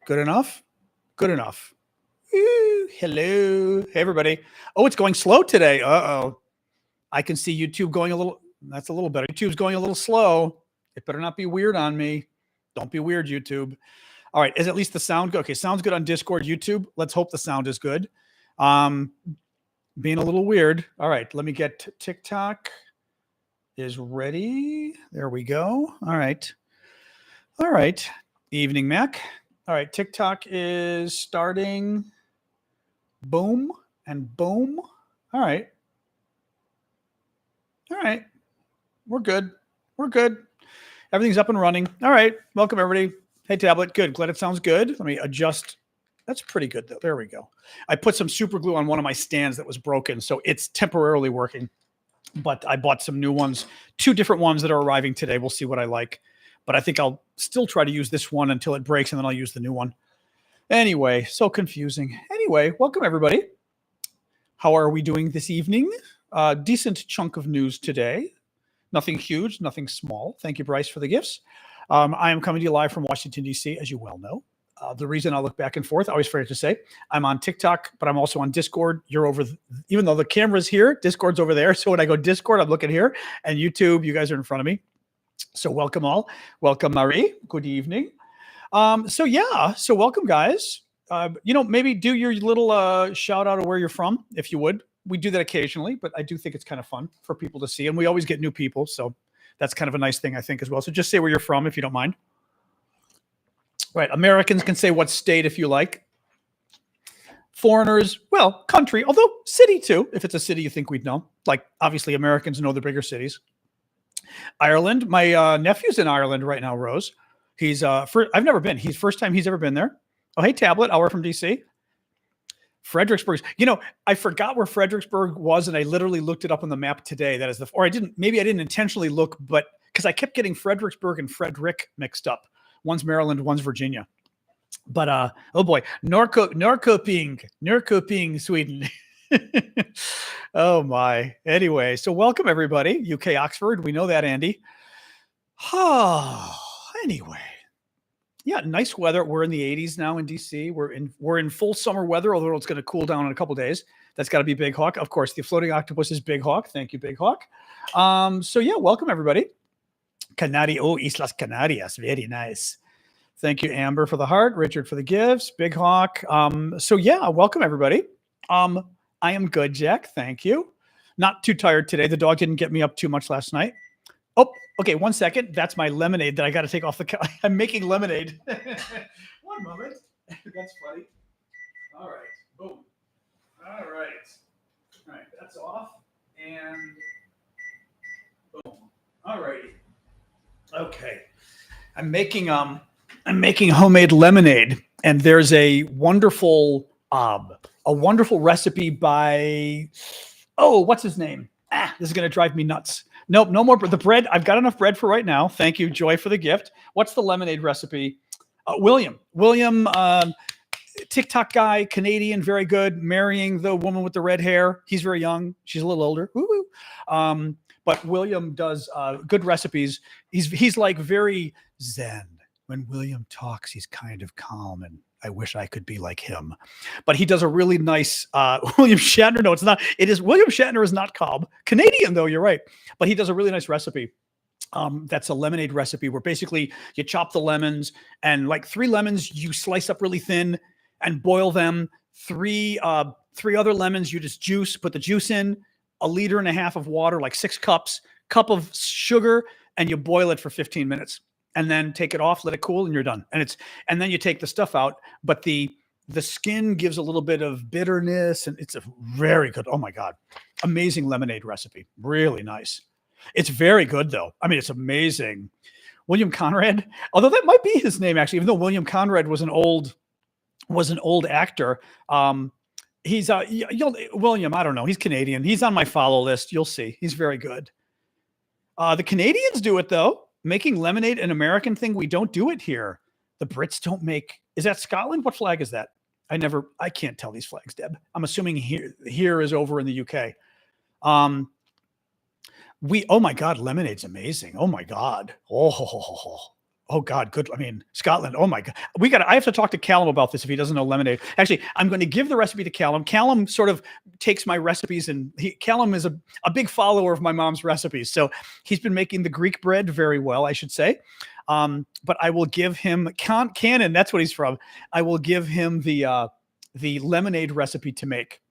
Good enough? Good enough. Ooh, hello. Hey, everybody. Oh, it's going slow today. Uh-oh. I can see YouTube going a little, that's a little better. YouTube's going a little slow. It better not be weird on me. Don't be weird, YouTube. All right, is at least the sound good? Okay, sounds good on Discord, YouTube. Let's hope the sound is good. Being a little weird. All right, let me get TikTok is ready. There we go. All right. All right. Evening, Mac. All right, TikTok is starting. Boom and boom. All right. All right. We're good. We're good. Everything's up and running. All right. Welcome, everybody. Hey, tablet. Good. Glad it sounds good. Let me adjust. That's pretty good, though. There we go. I put some super glue on one of my stands that was broken, so it's temporarily working. But I bought some new ones, 2 different ones that are arriving today. We'll see what I like. But I think I'll still try to use this one until it breaks, and then I'll use the new one. Anyway, so confusing. Anyway, welcome, everybody. How are we doing this evening? Decent chunk of news today. Nothing huge, nothing small. Thank you, Bryce, for the gifts. I am coming to you live from Washington, D.C., as you well know. The reason I look back and forth, I always forget to say, I'm on TikTok, but I'm also on Discord. You're over, even though the camera's here, Discord's over there. So when I go Discord, I'm looking here. And YouTube, you guys are in front of me. So welcome all. Welcome, Marie. Good evening. So welcome, guys. Maybe do your little shout out of where you're from, if you would. We do that occasionally, but I do think it's kind of fun for people to see. And we always get new people. So that's kind of a nice thing, I think, as well. So just say where you're from, if you don't mind. Right. Americans can say what state if you like. Foreigners, well, country, although city too, if it's a city you think we'd know. Like, obviously, Americans know the bigger cities. Ireland. My nephew's in Ireland right now, Rose. He's I've never been. He's first time he's ever been there. Oh, hey, tablet, hour from DC. Fredericksburg. I forgot where Fredericksburg was, and I literally looked it up on the map today. That is I didn't intentionally look, but because I kept getting Fredericksburg and Frederick mixed up. One's Maryland, one's Virginia. But oh boy, Norrköping, Sweden. Oh my. Anyway, so welcome everybody. UK Oxford. We know that, Andy. Anyway. Yeah, nice weather. We're in the 80s now in DC. We're in full summer weather, although it's going to cool down in a couple days. That's got to be Big Hawk. Of course, the floating octopus is Big Hawk. Thank you, Big Hawk. So yeah, welcome everybody. Islas Canarias. Very nice. Thank you, Amber, for the heart. Richard for the gifts. Big Hawk. So yeah, welcome everybody. I am good, Jack. Thank you. Not too tired today. The dog didn't get me up too much last night. Oh, okay. 1 second. That's my lemonade that I got to take off the. I'm making lemonade. One moment. That's funny. All right. Boom. All right. All right. That's off. And boom. All righty. Okay. I'm making homemade lemonade, and there's a wonderful recipe by what's his name? This is gonna drive me nuts. Nope, no more. The bread, I've got enough bread for right now. Thank you, Joy, for the gift. What's the lemonade recipe? William, TikTok guy, Canadian, very good. Marrying the woman with the red hair. He's very young. She's a little older. Woo-woo. But William does good recipes. He's like very zen. When William talks, he's kind of calm, and I wish I could be like him. But he does a really nice William Shatner. No, it's not. It is William Shatner is not calm. Canadian, though, you're right. But he does a really nice recipe. That's a lemonade recipe where basically you chop the lemons, and like 3 lemons you slice up really thin and boil them. 3 other lemons you just juice, put the juice in, 1.5 liters of water, like 6 cups, cup of sugar, and you boil it for 15 minutes. And then take it off, let it cool, and you're done. And then you take the stuff out, but the skin gives a little bit of bitterness, and it's a very good. Oh my God, amazing lemonade recipe, really nice. It's very good though. I mean, it's amazing. William Conrad, although that might be his name actually, even though William Conrad was an old actor. He's William. I don't know. He's Canadian. He's on my follow list. You'll see. He's very good. The Canadians do it though. Making lemonade an American thing. We don't do it here. The Brits don't make. Is that Scotland? What flag is that? I can't tell these flags, Deb. I'm assuming here is over in the UK. Oh my God, lemonade's amazing. Oh my God. Oh. Oh God, good. I mean, Scotland. Oh my God, I have to talk to Callum about this if he doesn't know lemonade. Actually, I'm going to give the recipe to Callum. Callum sort of takes my recipes, and Callum is a big follower of my mom's recipes, so he's been making the Greek bread very well, I should say. But I will give him Cannon. That's what he's from. I will give him the lemonade recipe to make,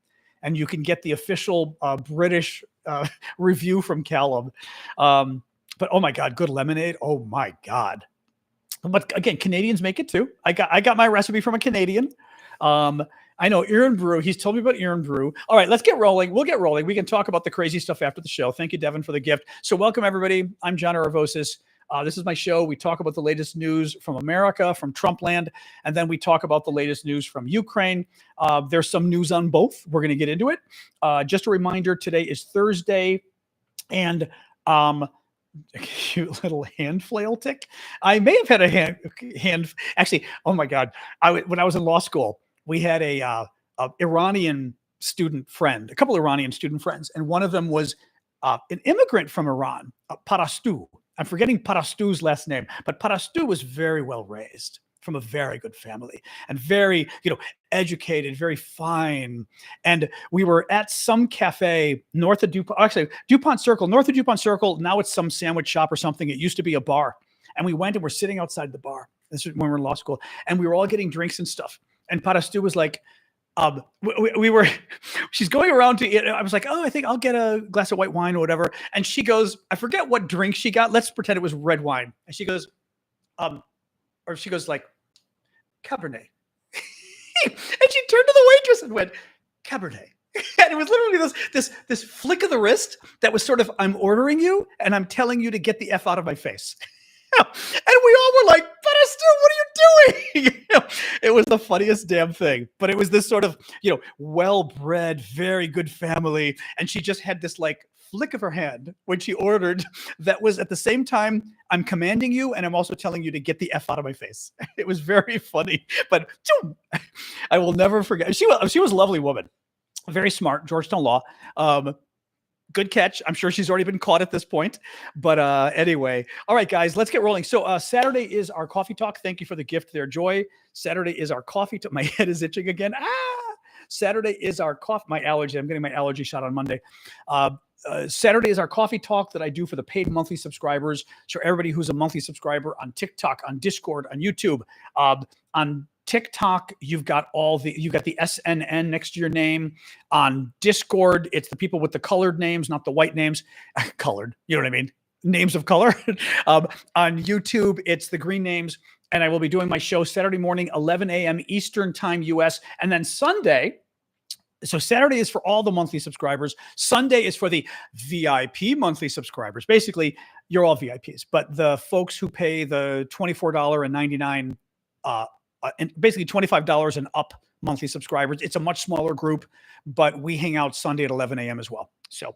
and you can get the official British review from Callum. But oh my God, good lemonade. Oh my God. But again, Canadians make it too. I got my recipe from a Canadian. I know Iron Brew. He's told me about Iron Brew. All right, let's get rolling. We'll get rolling. We can talk about the crazy stuff after the show. Thank you, Devin, for the gift. So welcome, everybody. I'm John Aravosis. This is my show. We talk about the latest news from America, from Trump land, and then we talk about the latest news from Ukraine. There's some news on both. We're going to get into it. Just a reminder, today is Thursday, and a cute little hand flail tick. I may have had a hand. Actually, oh my God! When I was in law school, we had a Iranian student friend, a couple Iranian student friends, and one of them was an immigrant from Iran, Parastu. I'm forgetting Parastu's last name, but Parastu was very well raised from a very good family and very, educated, very fine. And we were at some cafe north of DuPont Circle, north of DuPont Circle. Now it's some sandwich shop or something. It used to be a bar. And we went and we're sitting outside the bar. This is when we were in law school. And we were all getting drinks and stuff. And Parastu was like, she's going around to, I was like, oh, I think I'll get a glass of white wine or whatever. And she goes, I forget what drink she got. Let's pretend it was red wine. And she goes, or she goes like, Cabernet. And she turned to the waitress and went, Cabernet. And it was literally this flick of the wrist that was sort of, I'm ordering you and I'm telling you to get the F out of my face. And we all were like, Buster, what are you doing? It was the funniest damn thing. But it was this sort of, well-bred, very good family. And she just had this like flick of her hand when she ordered that was at the same time, I'm commanding you and I'm also telling you to get the F out of my face. It was very funny. But I will never forget. She was a lovely woman. Very smart, Georgetown Law. Good catch. I'm sure she's already been caught at this point. But anyway, all right, guys, let's get rolling. So Saturday is our coffee talk. Thank you for the gift there, Joy. Saturday is our coffee talk. My head is itching again. Saturday is our coffee. My allergy. I'm getting my allergy shot on Monday. Saturday is our coffee talk that I do for the paid monthly subscribers. So everybody who's a monthly subscriber on TikTok, on Discord, on YouTube, on TikTok, you've got the SNN next to your name. On Discord, it's the people with the colored names, not the white names. Colored, you know what I mean? Names of color. On YouTube, it's the green names. And I will be doing my show Saturday morning, 11 a.m. Eastern time, US. And then Sunday, so Saturday is for all the monthly subscribers. Sunday is for the VIP monthly subscribers. Basically, you're all VIPs. But the folks who pay the $24.99 and basically $25 and up monthly subscribers. It's a much smaller group, but we hang out Sunday at 11 a.m. as well. So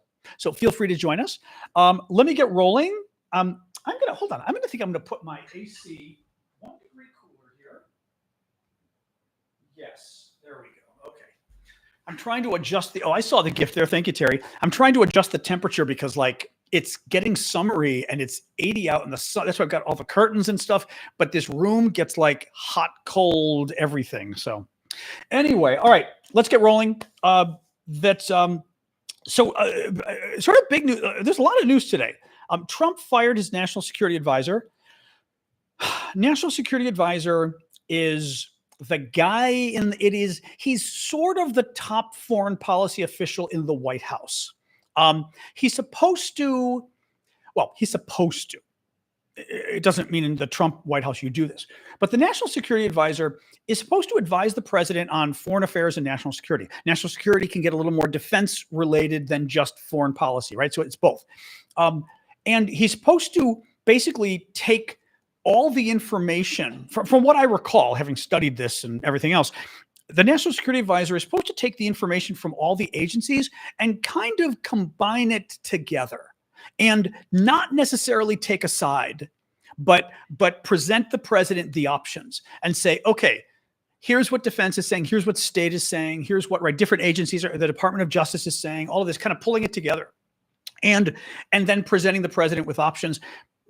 feel free to join us. Let me get rolling. I'm going to put my AC 1 degree cooler here. Yes, there we go. Okay. I'm trying to adjust I saw the gift there. Thank you, Terry. I'm trying to adjust the temperature because it's getting summery and it's 80 out in the sun. That's why I've got all the curtains and stuff. But this room gets like hot, cold, everything. So anyway, all right, let's get rolling. Sort of big news. There's a lot of news today. Trump fired his national security advisor. National security advisor is the guy he's sort of the top foreign policy official in the White House. He's supposed to. It doesn't mean in the Trump White House you do this. But the National Security Advisor is supposed to advise the president on foreign affairs and national security. National security can get a little more defense related than just foreign policy, right? So it's both. And he's supposed to basically take all the information, from what I recall, having studied this and everything else, the National Security Advisor is supposed to take the information from all the agencies and kind of combine it together and not necessarily take a side, but present the president the options and say, okay, here's what defense is saying, here's what state is saying, here's what different agencies are, the Department of Justice is saying, all of this, kind of pulling it together and then presenting the president with options.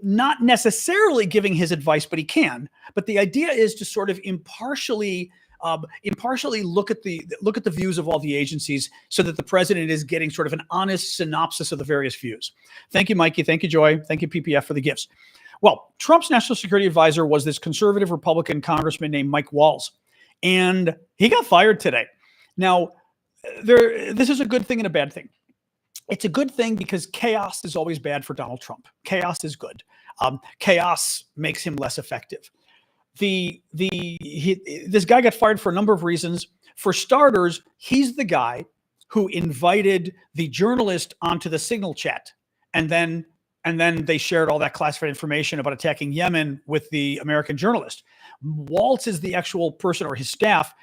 not necessarily giving his advice, but he can. But the idea is to sort of impartially look at the views of all the agencies, so that the president is getting sort of an honest synopsis of the various views. Thank you, Mikey. Thank you, Joy. Thank you, PPF, for the gifts. Well, Trump's national security advisor was this conservative Republican congressman named Mike Walls, and he got fired today. Now, this is a good thing and a bad thing. It's a good thing because chaos is always bad for Donald Trump. Chaos is good. Chaos makes him less effective. This guy got fired for a number of reasons. For starters, he's the guy who invited the journalist onto the Signal chat, and then they shared all that classified information about attacking Yemen with the American journalist. Waltz is the actual person, or his staff,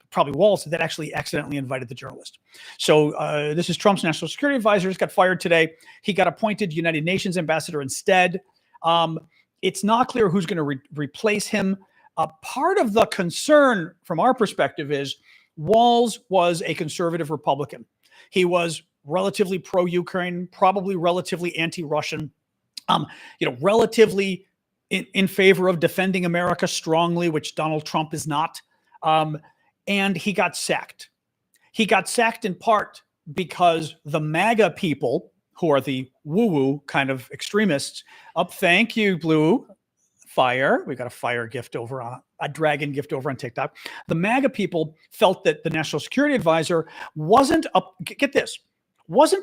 probably Waltz, that actually accidentally invited the journalist. So this is Trump's national security advisor. Just got fired today. He got appointed United Nations ambassador instead. It's not clear who's going to replace him. Part of the concern from our perspective is Walls was a conservative Republican. He was relatively pro-Ukraine, probably relatively anti-Russian, relatively in favor of defending America strongly, which Donald Trump is not. And he got sacked. He got sacked in part because the MAGA people, who are the woo-woo kind of extremists, thank you, Blue Fire. We got a fire gift over on a dragon gift over on TikTok. The MAGA people felt that the national security advisor wasn't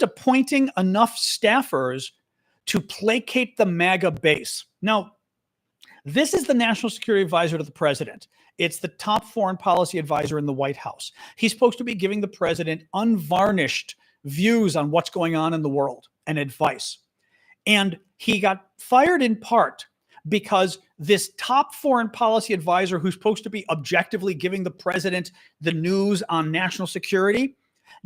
appointing enough staffers to placate the MAGA base. Now, this is the national security advisor to the president. It's the top foreign policy advisor in the White House. He's supposed to be giving the president unvarnished views on what's going on in the world and advice. And he got fired in part because this top foreign policy advisor, who's supposed to be objectively giving the president the news on national security,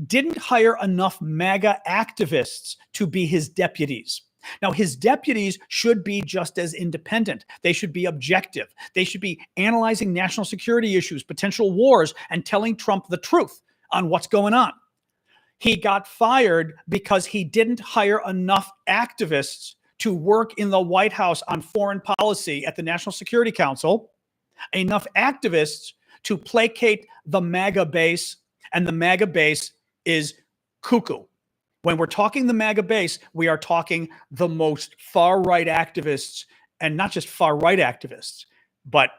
didn't hire enough MAGA activists to be his deputies. Now, his deputies should be just as independent. They should be objective. They should be analyzing national security issues, potential wars, and telling Trump the truth on what's going on. He got fired because he didn't hire enough activists to work in the White House on foreign policy at the National Security Council, enough activists to placate the MAGA base, and the MAGA base is cuckoo. When we're talking the MAGA base, we are talking the most far-right activists, and not just far-right activists, but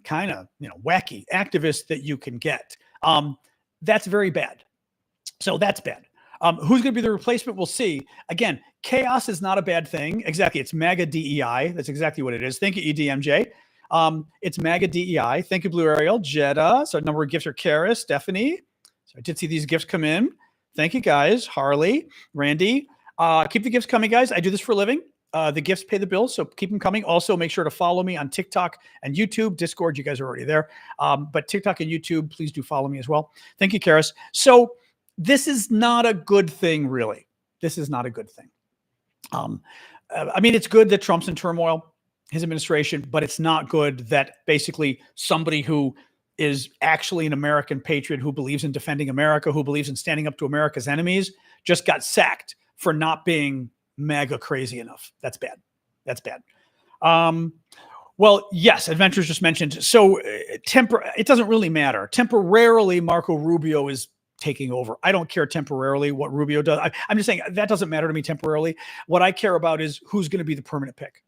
kind of, wacky activists that you can get. That's very bad. So that's bad. Who's going to be the replacement? We'll see. Again, chaos is not a bad thing. Exactly. It's MAGA DEI. That's exactly what it is. Thank you, EDMJ. It's MAGA DEI. Thank you, Blue Ariel, Jetta. So a number of gifts are Kara, Stephanie. So I did see these gifts come in. Thank you, guys. Harley, Randy. Keep the gifts coming, guys. I do this for a living. The gifts pay the bills, so keep them coming. Also, make sure to follow me on TikTok and YouTube. Discord, you guys are already there. But TikTok and YouTube, please do follow me as well. Thank you, Karis. So this is not a good thing, really. This is not a good thing. It's good that Trump's in turmoil, his administration, but it's not good that basically somebody who is actually an American patriot, who believes in defending America, who believes in standing up to America's enemies, just got sacked for not being MAGA crazy enough. That's bad. That's bad. Well, yes, Adventures just mentioned. So it doesn't really matter. Temporarily, Marco Rubio is taking over. I don't care temporarily what Rubio does. I'm just saying that doesn't matter to me temporarily. What I care about is who's going to be the permanent pick.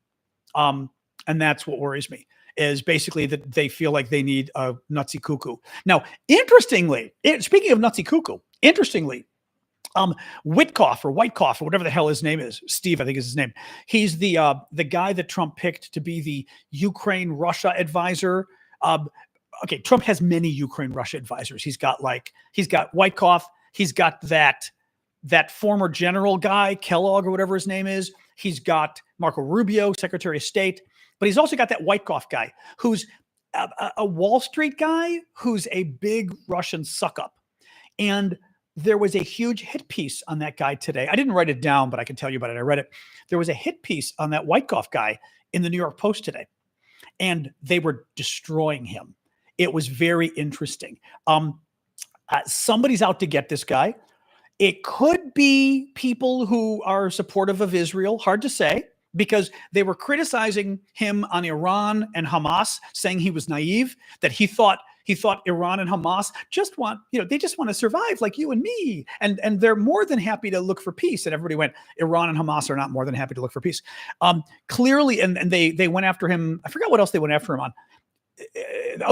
And that's what worries me, is basically that they feel like they need a nutsy cuckoo. Now, interestingly, speaking of nutsy cuckoo, Witkoff or whatever the hell his name is, Steve, I think is his name. He's the guy that Trump picked to be the Ukraine-Russia advisor. Okay, Trump has many Ukraine-Russia advisors. He's got Witkoff. He's got that former general guy, Kellogg or whatever his name is. He's got Marco Rubio, Secretary of State. But he's also got that Witkoff guy, who's a Wall Street guy, who's a big Russian suck-up. And there was a huge hit piece on that guy today. I didn't write it down, but I can tell you about it. I read it. There was a hit piece on that Witkoff guy in the New York Post today, and they were destroying him. It was very interesting. Somebody's out to get this guy. It could be people who are supportive of Israel. Hard to say. because they were criticizing him on Iran and Hamas, saying he was naive, that he thought Iran and Hamas just want, they just want to survive like you and me. And they're more than happy to look for peace. And everybody went, Iran and Hamas are not more than happy to look for peace. Clearly, and they went after him. I forgot what else they went after him on.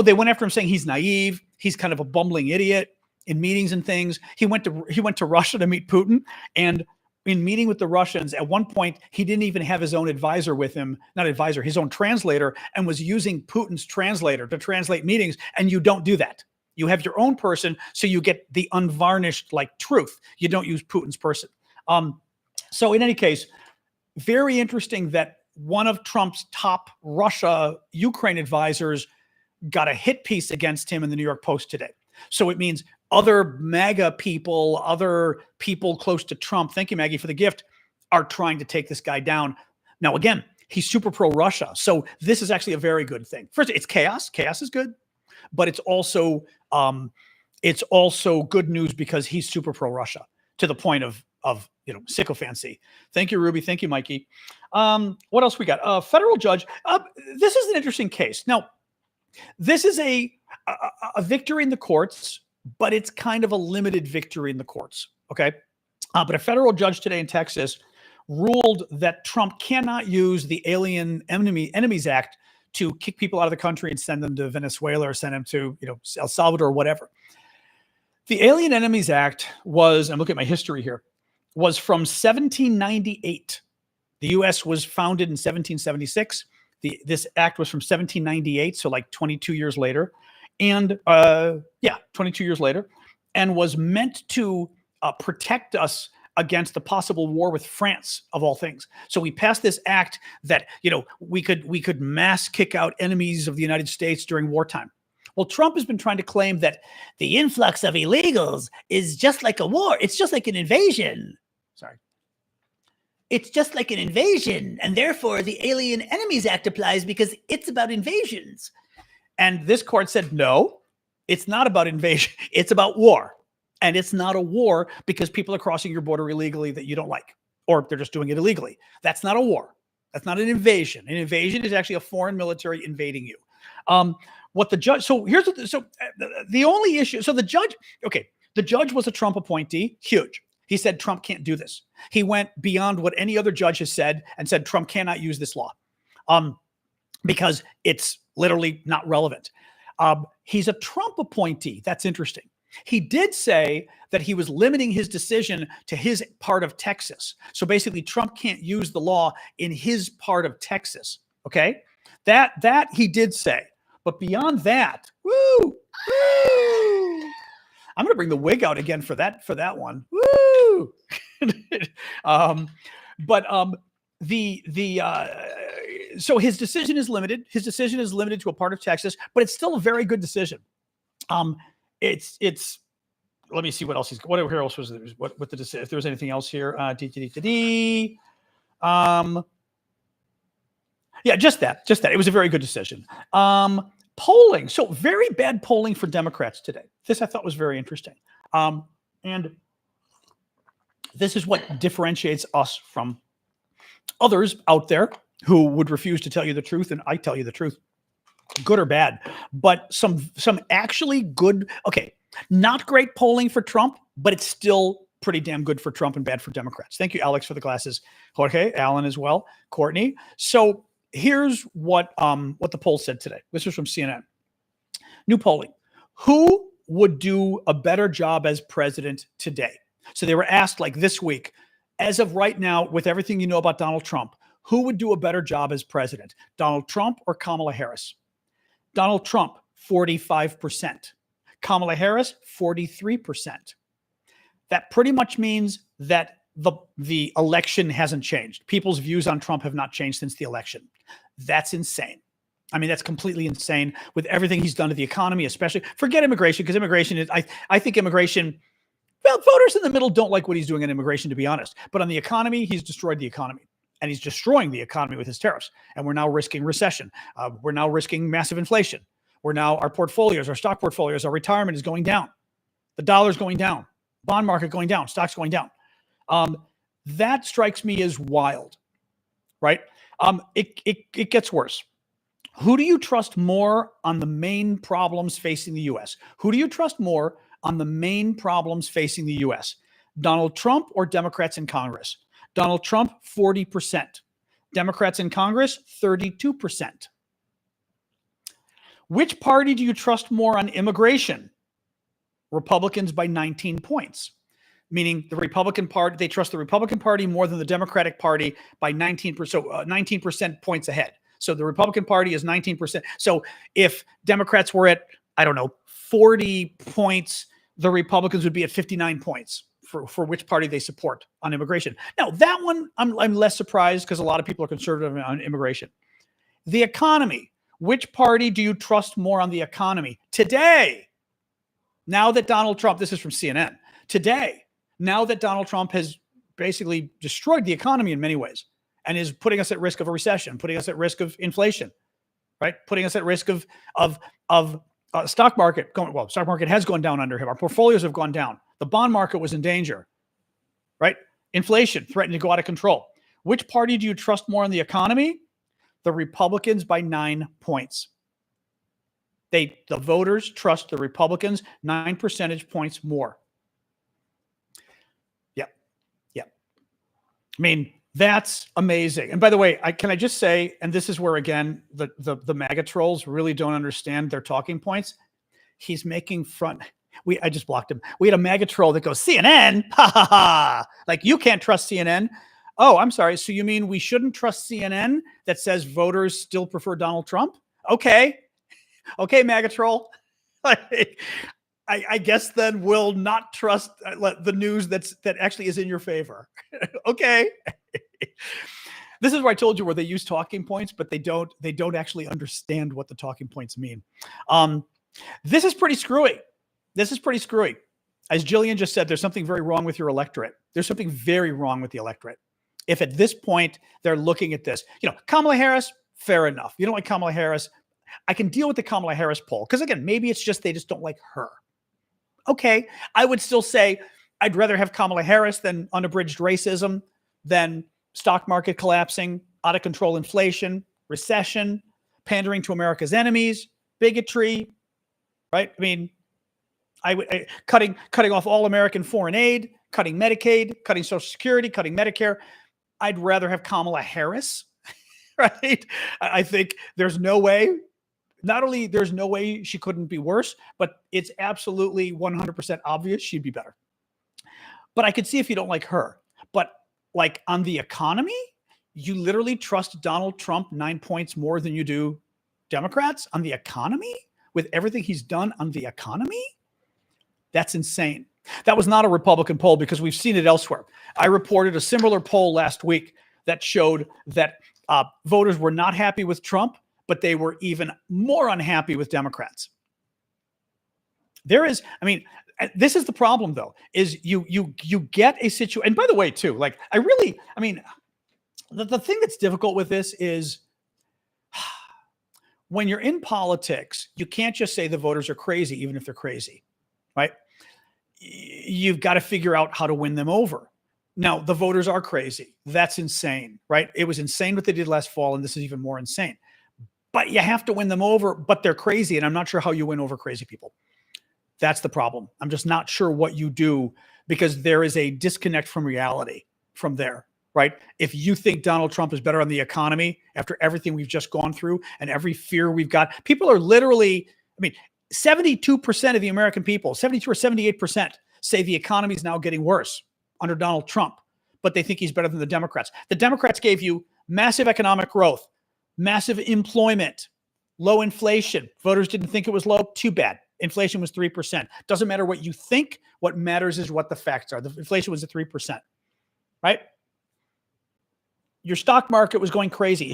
They went after him saying he's naive. He's kind of a bumbling idiot in meetings and things. He went to Russia to meet Putin, and in meeting with the Russians, at one point, he didn't even have his own advisor with him, his own translator, and was using Putin's translator to translate meetings. And you don't do that. You have your own person, so you get the unvarnished truth. You don't use Putin's person. So in any case, very interesting that one of Trump's top Russia-Ukraine advisors got a hit piece against him in the New York Post today. So it means other MAGA people, other people close to Trump, thank you, Maggie, for the gift, are trying to take this guy down. Now, again, he's super pro-Russia. So this is actually a very good thing. First, it's chaos. Chaos is good. But it's also good news because he's super pro-Russia to the point of sycophancy. Thank you, Ruby. Thank you, Mikey. What else we got? Federal judge. This is an interesting case. Now, this is a victory in the courts, but it's kind of a limited victory in the courts, okay? But a federal judge today in Texas ruled that Trump cannot use the Alien Enemies Act to kick people out of the country and send them to Venezuela or send them to El Salvador or whatever. The Alien Enemies Act was, I'm looking at my history here, was from 1798. The U.S. was founded in 1776. This act was from 1798, so 22 years later. And 22 years later, and was meant to protect us against the possible war with France, of all things. So we passed this act that, we could mass kick out enemies of the United States during wartime. Well, Trump has been trying to claim that the influx of illegals is just like a war. It's just like an invasion. Sorry. It's just like an invasion. And therefore, the Alien Enemies Act applies because it's about invasions. And this court said, no, it's not about invasion. It's about war. And it's not a war because people are crossing your border illegally that you don't like, or they're just doing it illegally. That's not a war. That's not an invasion. An invasion is actually a foreign military invading you. What the judge, so here's the only issue. So the judge was a Trump appointee, huge. He said Trump can't do this. He went beyond what any other judge has said and said Trump cannot use this law because it's literally not relevant. He's a Trump appointee. That's interesting. He did say that he was limiting his decision to his part of Texas. So basically, Trump can't use the law in his part of Texas. Okay, that he did say. But beyond that, woo! I'm going to bring the wig out again for that one. Woo! So his decision is limited. His decision is limited to a part of Texas, but it's still a very good decision. It's. Let me see what else whatever else was there. What the decision? If there was anything else here. Yeah, just that. It was a very good decision. Polling. So very bad polling for Democrats today. This I thought was very interesting. And this is what differentiates us from others out there who would refuse to tell you the truth. And I tell you the truth, good or bad, but some actually good. Okay. Not great polling for Trump, but it's still pretty damn good for Trump and bad for Democrats. Thank you, Alex, for the glasses. Jorge, Alan as well, Courtney. So here's what the poll said today. This was from CNN. New polling. Who would do a better job as president today? So they were asked this week, as of right now, with everything you know about Donald Trump, who would do a better job as president? Donald Trump or Kamala Harris? Donald Trump, 45%. Kamala Harris, 43%. That pretty much means that the election hasn't changed. People's views on Trump have not changed since the election. That's insane. I mean, that's completely insane with everything he's done to the economy, especially. Forget immigration, because immigration is, I think immigration, well, voters in the middle don't like what he's doing on immigration, to be honest. But on the economy, he's destroyed the economy. And he's destroying the economy with his tariffs. And we're now risking recession. We're now risking massive inflation. Our portfolios, our stock portfolios, our retirement is going down. The dollar's going down. Bond market going down. Stocks going down. That strikes me as wild. right? It gets worse. Who do you trust more on the main problems facing the U.S.? Who do you trust more on the main problems facing the U.S.? Donald Trump or Democrats in Congress? Donald Trump, 40%. Democrats in Congress, 32%. Which party do you trust more on immigration? Republicans by 19 points. Meaning the Republican Party, they trust the Republican Party more than the Democratic Party by 19%, so 19% points ahead. So the Republican Party is 19%. So if Democrats were at, I don't know, 40 points, the Republicans would be at 59 points for which party they support on immigration. Now, that one, I'm less surprised because a lot of people are conservative on immigration. The economy. Which party do you trust more on the economy? Today, now that Donald Trump, this is from CNN, today, now that Donald Trump has basically destroyed the economy in many ways and is putting us at risk of a recession, putting us at risk of inflation, right? Putting us at risk of stock market going, well, stock market has gone down under him. Our portfolios have gone down. The bond market was in danger, right? Inflation threatened to go out of control. Which party do you trust more in the economy? The Republicans by 9 points. The voters trust the Republicans 9 percentage points more. Yep. I mean, that's amazing. And by the way, can I just say, and this is where, again, the MAGA trolls really don't understand their talking points. He's making front. I just blocked him. We had a MAGA troll that goes, CNN, ha ha ha. Like, you can't trust CNN. Oh, I'm sorry. So you mean we shouldn't trust CNN that says voters still prefer Donald Trump? Okay, MAGA troll. I guess then we'll not trust the news that actually is in your favor. Okay. This is where I told you where they use talking points, but they don't actually understand what the talking points mean. This is pretty screwy. As Jillian just said, there's something very wrong with your electorate. There's something very wrong with the electorate. If at this point they're looking at this, Kamala Harris, fair enough. You don't like Kamala Harris. I can deal with the Kamala Harris poll because, again, maybe it's just they just don't like her. Okay, I would still say I'd rather have Kamala Harris than unabridged racism, than stock market collapsing, out of control inflation, recession, pandering to America's enemies, bigotry, right? I mean, cutting off all American foreign aid, cutting Medicaid, cutting Social Security, cutting Medicare. I'd rather have Kamala Harris, right? I think there's no way. Not only there's no way she couldn't be worse, but it's absolutely 100% obvious she'd be better. But I could see if you don't like her. But like on the economy, you literally trust Donald Trump 9 points more than you do Democrats on the economy with everything he's done on the economy? That's insane. That was not a Republican poll because we've seen it elsewhere. I reported a similar poll last week that showed that voters were not happy with Trump, but they were even more unhappy with Democrats. This is the problem, though, is you get a situation. And by the way, too, the thing that's difficult with this is when you're in politics, you can't just say the voters are crazy, even if they're crazy, right? You've got to figure out how to win them over. Now, the voters are crazy. That's insane, right? It was insane what they did last fall, and this is even more insane. But you have to win them over, but they're crazy, and I'm not sure how you win over crazy people. That's the problem. I'm just not sure what you do because there is a disconnect from reality from there, right? If you think Donald Trump is better on the economy after everything we've just gone through and every fear we've got, people are literally, 72% of the American people, 72 or 78% say the economy is now getting worse under Donald Trump, but they think he's better than the Democrats. The Democrats gave you massive economic growth, massive employment, low inflation. Voters didn't think it was low. Too bad. Inflation was 3%. Doesn't matter what you think. What matters is what the facts are. The inflation was at 3%, right? Your stock market was going crazy.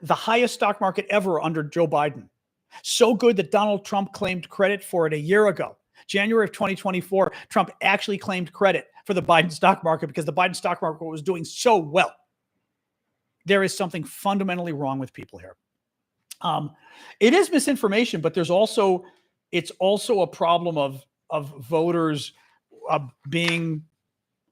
The highest stock market ever under Joe Biden. So good that Donald Trump claimed credit for it a year ago. January of 2024, Trump actually claimed credit for the Biden stock market because the Biden stock market was doing so well. There is something fundamentally wrong with people here. It is misinformation, but it's also a problem of voters being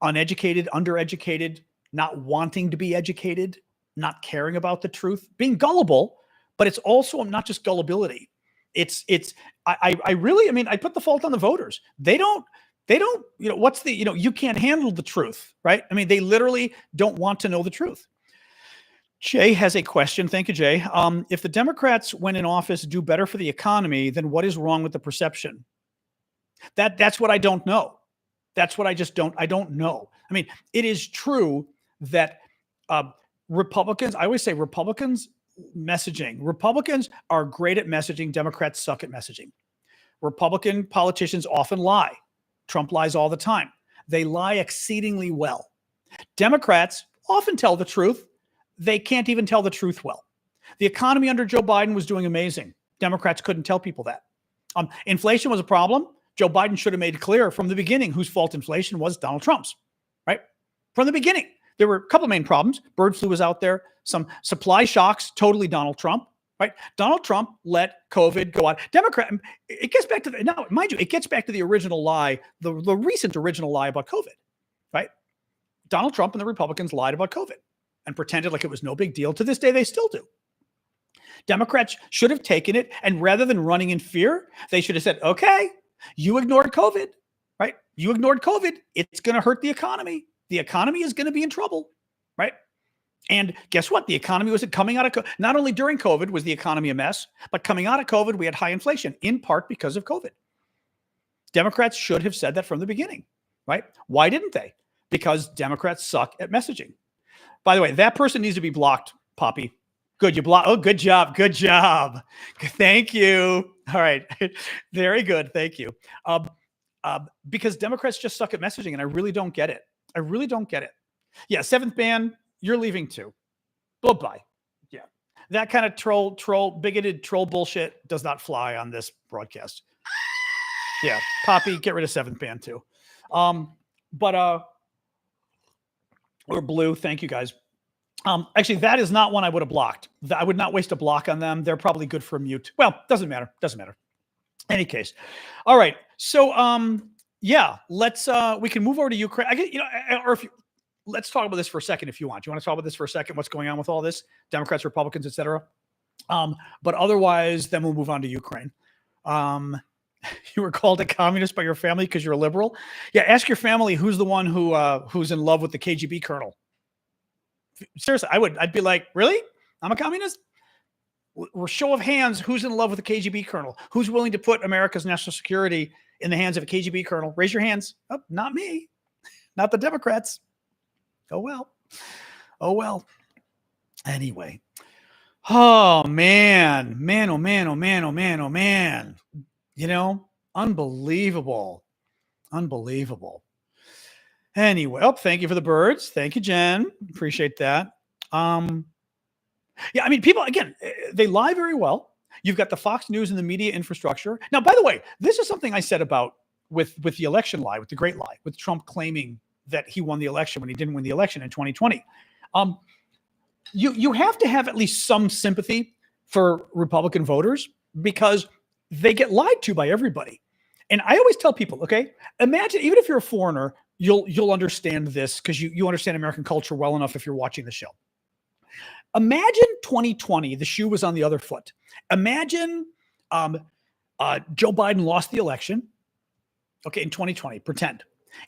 uneducated, undereducated, not wanting to be educated, not caring about the truth, being gullible, but it's also not just gullibility. I really, I mean, I put the fault on the voters. They don't, what's the, you can't handle the truth, right? I mean, they literally don't want to know the truth. Jay has a question. Thank you, Jay. If the Democrats, when in office, do better for the economy, then what is wrong with the perception? That's what I don't know. That's what I don't know. I mean, it is true that Republicans, I always say Republicans are great at messaging. Democrats suck at messaging. Republican politicians often lie. Trump lies all the time. They lie exceedingly well. Democrats often tell the truth. They can't even tell the truth well. The economy under Joe Biden was doing amazing. Democrats couldn't tell people that. Inflation was a problem. Joe Biden should have made clear from the beginning whose fault inflation was. Donald Trump's, right? From the beginning. There were a couple of main problems. Bird flu was out there. Some supply shocks, totally Donald Trump, right? Donald Trump let COVID go on. It gets back to now, mind you, it gets back to the original lie, the recent original lie about COVID, right? Donald Trump and the Republicans lied about COVID and pretended like it was no big deal. To this day, they still do. Democrats should have taken it, and rather than running in fear, they should have said, okay, you ignored COVID, right? You ignored COVID. It's going to hurt the economy. The economy is going to be in trouble, right? And guess what? The economy was coming out of, not only during COVID was the economy a mess, but coming out of COVID, we had high inflation, in part because of COVID. Democrats should have said that from the beginning, right? Why didn't they? Because Democrats suck at messaging. By the way, that person needs to be blocked, Poppy. Good, you block. Oh, good job. Good job. Thank you. All right. Very good. Thank you. Because Democrats just suck at messaging, and I really don't get it. I really don't get it. Yeah, seventh ban, you're leaving too. Bye-bye. Yeah. That kind of bigoted troll bullshit does not fly on this broadcast. Yeah, Poppy, get rid of seventh ban too. Or blue, thank you guys. Actually, that is not one I would have blocked. I would not waste a block on them. They're probably good for a mute. Well, doesn't matter. Doesn't matter. Any case. All right. So, yeah, we can move over to Ukraine. Let's talk about this for a second if you want. You want to talk about this for a second? What's going on with all this? Democrats, Republicans, etc. But otherwise, then we'll move on to Ukraine. You were called a communist by your family because you're a liberal. Yeah, ask your family who's the one who's in love with the KGB colonel. Seriously, I'd be like, really? I'm a communist? Show of hands, who's in love with the KGB colonel? Who's willing to put America's national security in the hands of a KGB colonel? Raise your hands. Oh, not me. Not the Democrats. Oh, well. Oh, well. Anyway. Oh, man. Man, oh, man, oh, man, oh, man, oh, man. Unbelievable. Unbelievable. Anyway, thank you for the birds. Thank you, Jen. Appreciate that. Yeah, I mean, people, again, they lie very well. You've got the Fox News and the media infrastructure. Now, by the way, this is something I said about with the election lie, with the great lie, with Trump claiming that he won the election when he didn't win the election in 2020. You have to have at least some sympathy for Republican voters because they get lied to by everybody. And I always tell people, okay, imagine, even if you're a foreigner, you'll understand this because you understand American culture well enough if you're watching the show. Imagine 2020, the shoe was on the other foot. Imagine Joe Biden lost the election, okay, in 2020, pretend.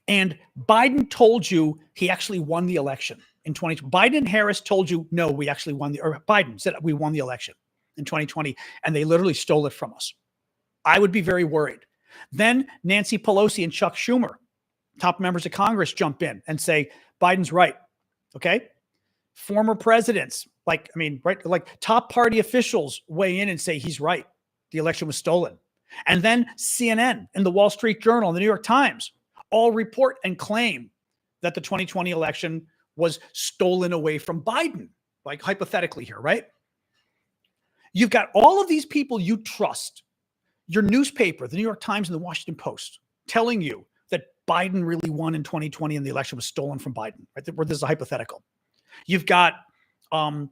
And Biden told you he actually won the election in 2020. Biden and Harris told you, no, we actually won or Biden said we won the election in 2020, and they literally stole it from us. I would be very worried. Then Nancy Pelosi and Chuck Schumer, top members of Congress, jump in and say, Biden's right, okay? Former presidents, like top party officials weigh in and say he's right. The election was stolen. And then CNN and the Wall Street Journal and the New York Times all report and claim that the 2020 election was stolen away from Biden, like hypothetically here, right? You've got all of these people you trust, your newspaper, the New York Times and the Washington Post, telling you that Biden really won in 2020 and the election was stolen from Biden, right? This is a hypothetical. You've got, so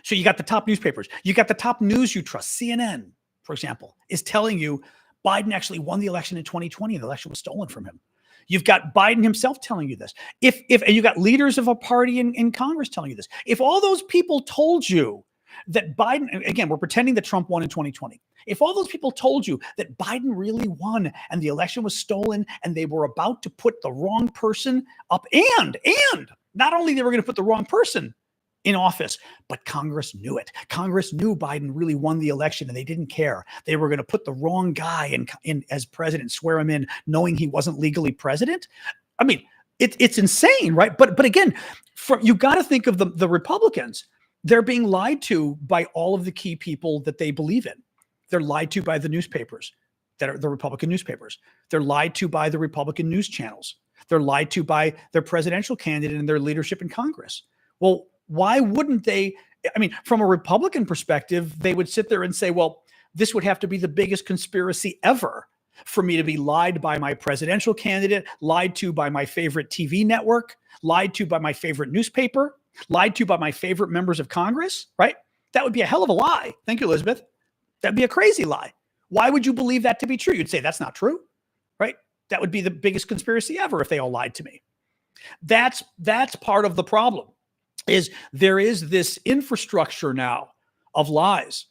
you got the top newspapers. You got the top news you trust. CNN, for example, is telling you Biden actually won the election in 2020 and the election was stolen from him. You've got Biden himself telling you this. And you got leaders of a party in Congress telling you this. If all those people told you that Biden, again, we're pretending that Trump won in 2020. If all those people told you that Biden really won and the election was stolen and they were about to put the wrong person up, and not only they were going to put the wrong person in office, but Congress knew it. Congress knew Biden really won the election and they didn't care. They were going to put the wrong guy in as president, swear him in, knowing he wasn't legally president. I mean, it's insane, right? But again, you got to think of the Republicans. They're being lied to by all of the key people that they believe in. They're lied to by the newspapers that are the Republican newspapers. They're lied to by the Republican news channels. They're lied to by their presidential candidate and their leadership in Congress. Well, why wouldn't they? I mean, from a Republican perspective, they would sit there and say, well, this would have to be the biggest conspiracy ever for me to be lied by my presidential candidate, lied to by my favorite TV network, lied to by my favorite newspaper, lied to by my favorite members of Congress, right? That would be a hell of a lie. Thank you, Elizabeth. That'd be a crazy lie. Why would you believe that to be true? You'd say that's not true, right? That would be the biggest conspiracy ever if they all lied to me. That's part of the problem. Is there is this infrastructure now of lies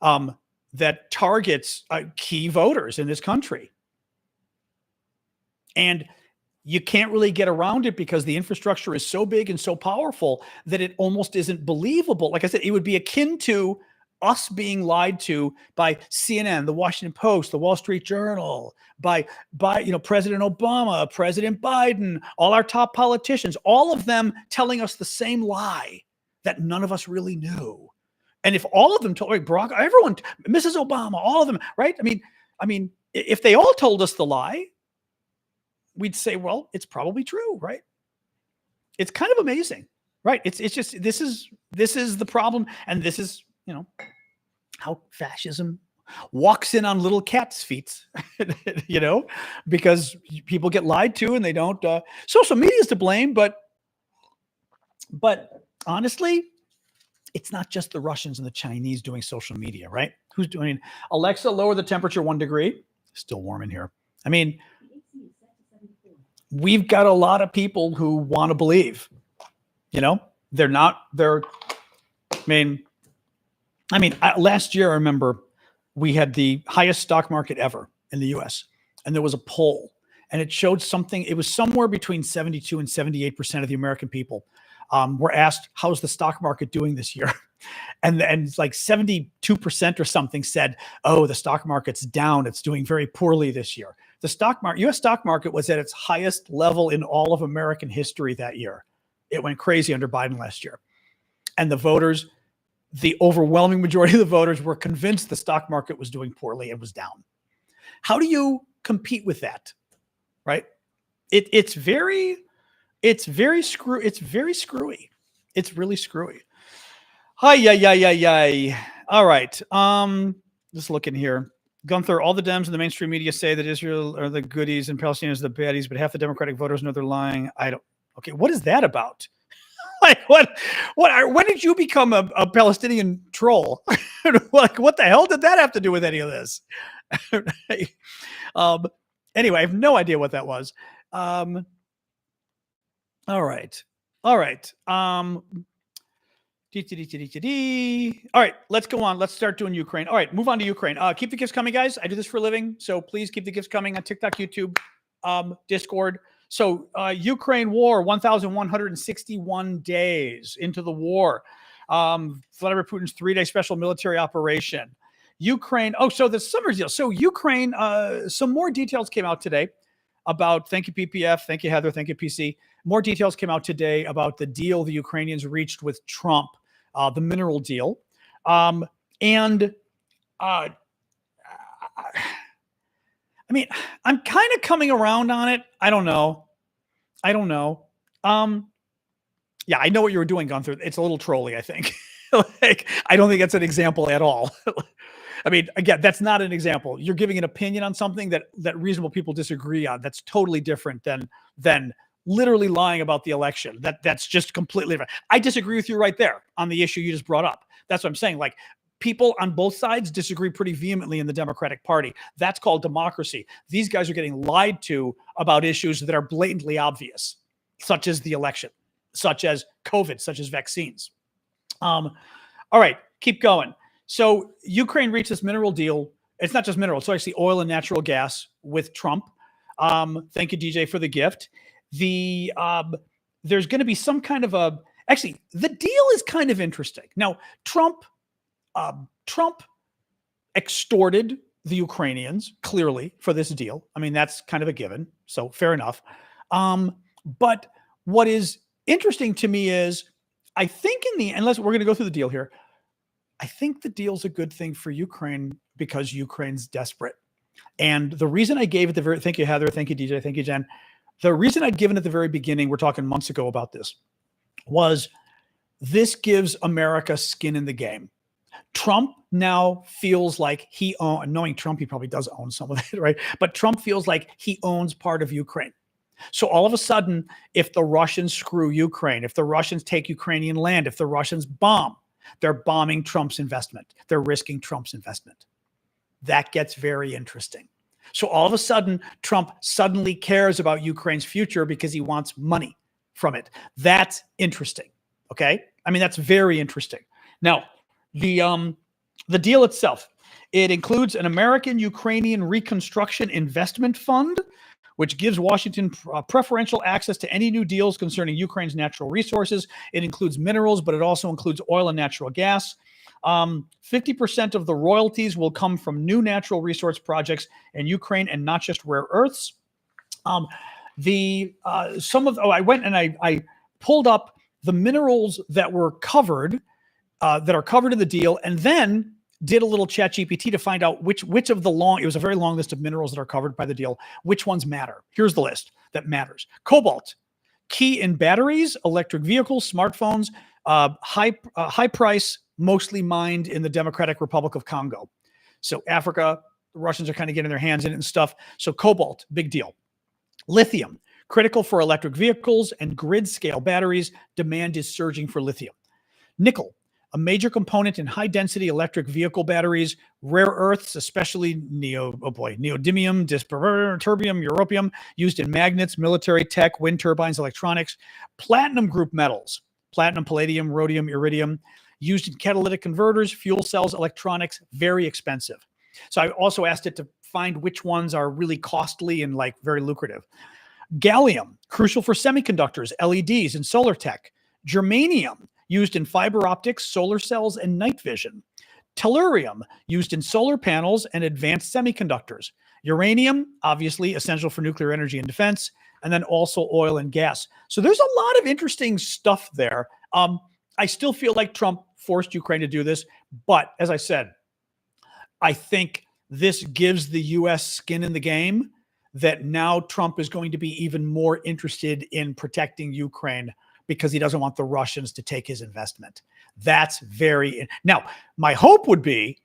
that targets key voters in this country. And you can't really get around it because the infrastructure is so big and so powerful that it almost isn't believable. Like I said, it would be akin to us being lied to by CNN, the Washington Post, the Wall Street Journal, by President Obama, President Biden, all our top politicians, all of them telling us the same lie that none of us really knew. And if all of them told, like Barack, everyone, Mrs. Obama, all of them, right? I mean, if they all told us the lie, we'd say, well, it's probably true, right? It's kind of amazing, right? It's just this is the problem, and this is how fascism walks in on little cat's feet, because people get lied to and they don't. Social media is to blame, but honestly, it's not just the Russians and the Chinese doing social media, right? Who's doing? Alexa, lower the temperature 1 degree. Still warm in here. I mean, we've got a lot of people who want to believe, they're not. Last year, I remember we had the highest stock market ever in the US. And there was a poll and it showed something. It was somewhere between 72 and 78% of the American people were asked, how's the stock market doing this year? And it's like 72% or something said, oh, the stock market's down. It's doing very poorly this year. The US stock market was at its highest level in all of American history that year. It went crazy under Biden last year. And the voters, the overwhelming majority of the voters were convinced the stock market was doing poorly and was down. How do you compete with that? Right? It's very screwy. It's really screwy. Hi. All right. Just looking here. Gunther, all the Dems in the mainstream media say that Israel are the goodies and Palestinians are the baddies, but half the Democratic voters know they're lying. Okay, what is that about? Like when did you become a Palestinian troll? Like, what the hell did that have to do with any of this? Anyway, I have no idea what that was. All right. All right, let's go on. Let's start doing Ukraine. All right, move on to Ukraine. Keep the gifts coming, guys. I do this for a living, so please keep the gifts coming on TikTok, YouTube, Discord. So Ukraine war, 1,161 days into the war. Vladimir Putin's 3-day special military operation. Ukraine. Oh, so the summer deal. So Ukraine, some more details came out today about, thank you, PPF. Thank you, Heather. Thank you, PC. More details came out today about the deal the Ukrainians reached with Trump, the mineral deal. I mean, I'm kind of coming around on it. I don't know. Yeah, I know what you were doing, Gunther. It's a little trolly, I think. Like, I don't think that's an example at all. I mean, again, that's not an example. You're giving an opinion on something that reasonable people disagree on. That's totally different than literally lying about the election. That's just completely different. I disagree with you right there on the issue you just brought up. That's what I'm saying. Like, People on both sides disagree pretty vehemently in the Democratic Party. That's called democracy. These guys are getting lied to about issues that are blatantly obvious, such as the election, such as COVID, such as vaccines. All right, keep going. So Ukraine reached this mineral deal. It's not just mineral, it's actually oil and natural gas with Trump. Thank you, DJ, for the gift. There's going to be some kind of actually, the deal is kind of interesting. Now, Trump extorted the Ukrainians, clearly, for this deal. I mean, that's kind of a given, so fair enough. But what is interesting to me is, I think unless we're going to go through the deal here, I think the deal's a good thing for Ukraine because Ukraine's desperate. And the reason I gave it thank you, Heather, thank you, DJ, thank you, Jen. The reason I'd given at the very beginning, we're talking months ago about this, was this gives America skin in the game. Trump now feels like knowing Trump, he probably does own some of it, right? But Trump feels like he owns part of Ukraine. So all of a sudden, if the Russians screw Ukraine, if the Russians take Ukrainian land, if the Russians bomb, they're bombing Trump's investment. They're risking Trump's investment. That gets very interesting. So all of a sudden, Trump suddenly cares about Ukraine's future because he wants money from it. That's interesting. Okay? I mean, that's very interesting. Now, the deal itself, it includes an American-Ukrainian Reconstruction Investment Fund, which gives Washington preferential access to any new deals concerning Ukraine's natural resources. It includes minerals, but it also includes oil and natural gas. 50% of the royalties will come from new natural resource projects in Ukraine and not just rare earths. I went and I pulled up the minerals that were covered, that are covered in the deal, and then did a little chat GPT to find out which of the it was a very long list of minerals that are covered by the deal, which ones matter. Here's the list that matters. Cobalt, key in batteries, electric vehicles, smartphones, high price, mostly mined in the Democratic Republic of Congo. So Africa, the Russians are kind of getting their hands in it and stuff. So cobalt, big deal. Lithium, critical for electric vehicles and grid scale batteries. Demand is surging for lithium. Nickel, a major component in high-density electric vehicle batteries. Rare earths, especially neodymium, dysprosium, terbium, europium, used in magnets, military tech, wind turbines, electronics. Platinum group metals, platinum, palladium, rhodium, iridium, used in catalytic converters, fuel cells, electronics, very expensive. So I also asked it to find which ones are really costly and like very lucrative. Gallium, crucial for semiconductors, LEDs, and solar tech. Germanium, used in fiber optics, solar cells, and night vision. Tellurium, used in solar panels and advanced semiconductors. Uranium, obviously essential for nuclear energy and defense, and then also oil and gas. So there's a lot of interesting stuff there. I still feel like Trump forced Ukraine to do this, but as I said, I think this gives the U.S. skin in the game that now Trump is going to be even more interested in protecting Ukraine because he doesn't want the Russians to take his investment. That's now, my hope would be,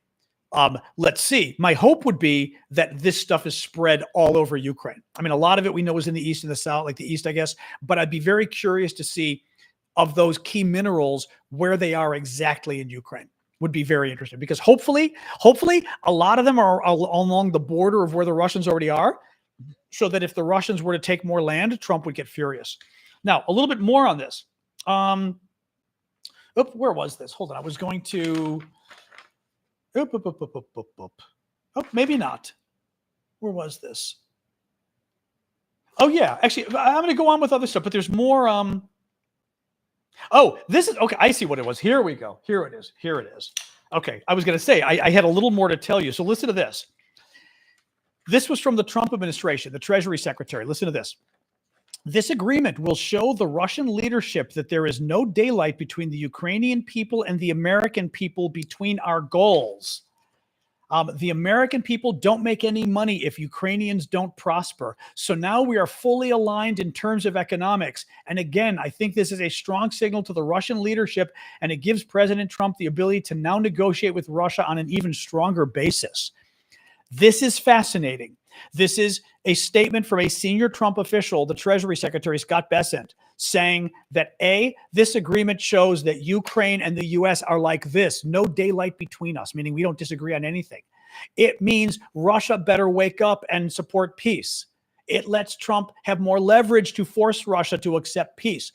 my hope would be that this stuff is spread all over Ukraine. I mean, a lot of it we know is in the East and the South, like the East, I guess, but I'd be very curious to see of those key minerals where they are exactly in Ukraine. Would be very interesting because hopefully a lot of them are along the border of where the Russians already are, so that if the Russians were to take more land, Trump would get furious. Now, a little bit more on this. Where was this? Hold on. I was going to. Maybe not. Where was this? Oh, yeah. Actually, I'm going to go on with other stuff, but there's more. This is okay. I see what it was. Here we go. Here it is. Okay. I was going to say, I had a little more to tell you. So listen to this. This was from the Trump administration, the Treasury Secretary. Listen to this. This agreement will show the Russian leadership that there is no daylight between the Ukrainian people and the American people between our goals. The American people don't make any money if Ukrainians don't prosper. So now we are fully aligned in terms of economics. And again, I think this is a strong signal to the Russian leadership, and it gives President Trump the ability to now negotiate with Russia on an even stronger basis. This is fascinating. This is a statement from a senior Trump official, the Treasury Secretary, Scott Bessent, saying that this agreement shows that Ukraine and the U.S. are like this, no daylight between us, meaning we don't disagree on anything. It means Russia better wake up and support peace. It lets Trump have more leverage to force Russia to accept peace.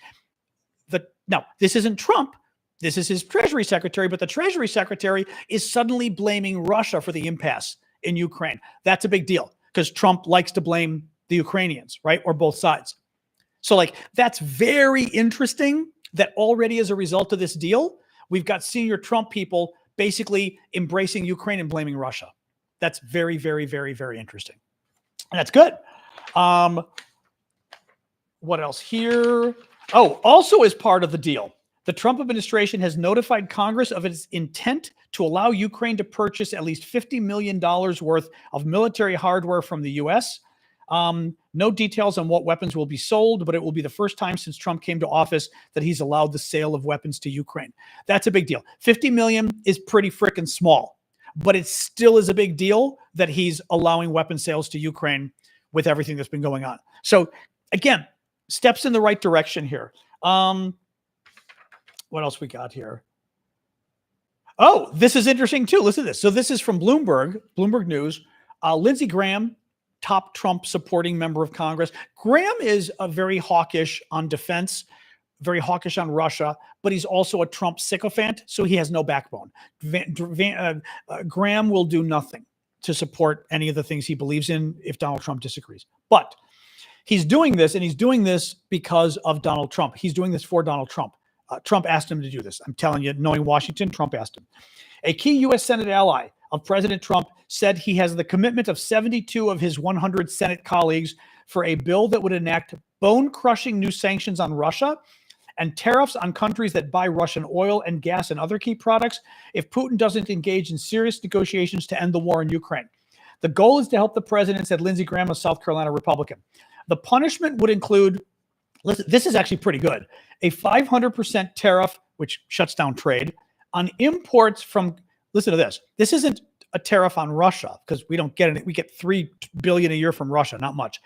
Now, this isn't Trump. This is his Treasury Secretary, but the Treasury Secretary is suddenly blaming Russia for the impasse in Ukraine. That's a big deal because Trump likes to blame the Ukrainians, right? Or both sides. So that's very interesting that already as a result of this deal, we've got senior Trump people basically embracing Ukraine and blaming Russia. That's very, very, very, very interesting. And that's good. What else here? Oh, also as part of the deal, the Trump administration has notified Congress of its intent to allow Ukraine to purchase at least $50 million worth of military hardware from the U.S. No details on what weapons will be sold, but it will be the first time since Trump came to office that he's allowed the sale of weapons to Ukraine. That's a big deal. 50 million is pretty freaking small, but it still is a big deal that he's allowing weapon sales to Ukraine with everything that's been going on. So again, steps in the right direction here. What else we got here? Oh, this is interesting too. Listen to this. So this is from Bloomberg News. Lindsey Graham, top Trump supporting member of Congress. Graham is a very hawkish on defense, very hawkish on Russia, but he's also a Trump sycophant, so he has no backbone. Graham will do nothing to support any of the things he believes in if Donald Trump disagrees. But he's doing this, and he's doing this because of Donald Trump. He's doing this for Donald Trump. Trump asked him to do this. I'm telling you, knowing Washington, Trump asked him. A key U.S. Senate ally of President Trump said he has the commitment of 72 of his 100 Senate colleagues for a bill that would enact bone-crushing new sanctions on Russia and tariffs on countries that buy Russian oil and gas and other key products if Putin doesn't engage in serious negotiations to end the war in Ukraine. The goal is to help the president, said Lindsey Graham, a South Carolina Republican. The punishment would include, listen, this is actually pretty good, a 500% tariff, which shuts down trade, on imports from, listen to this, this isn't a tariff on Russia because we don't get it. We get $3 billion a year from Russia, not much.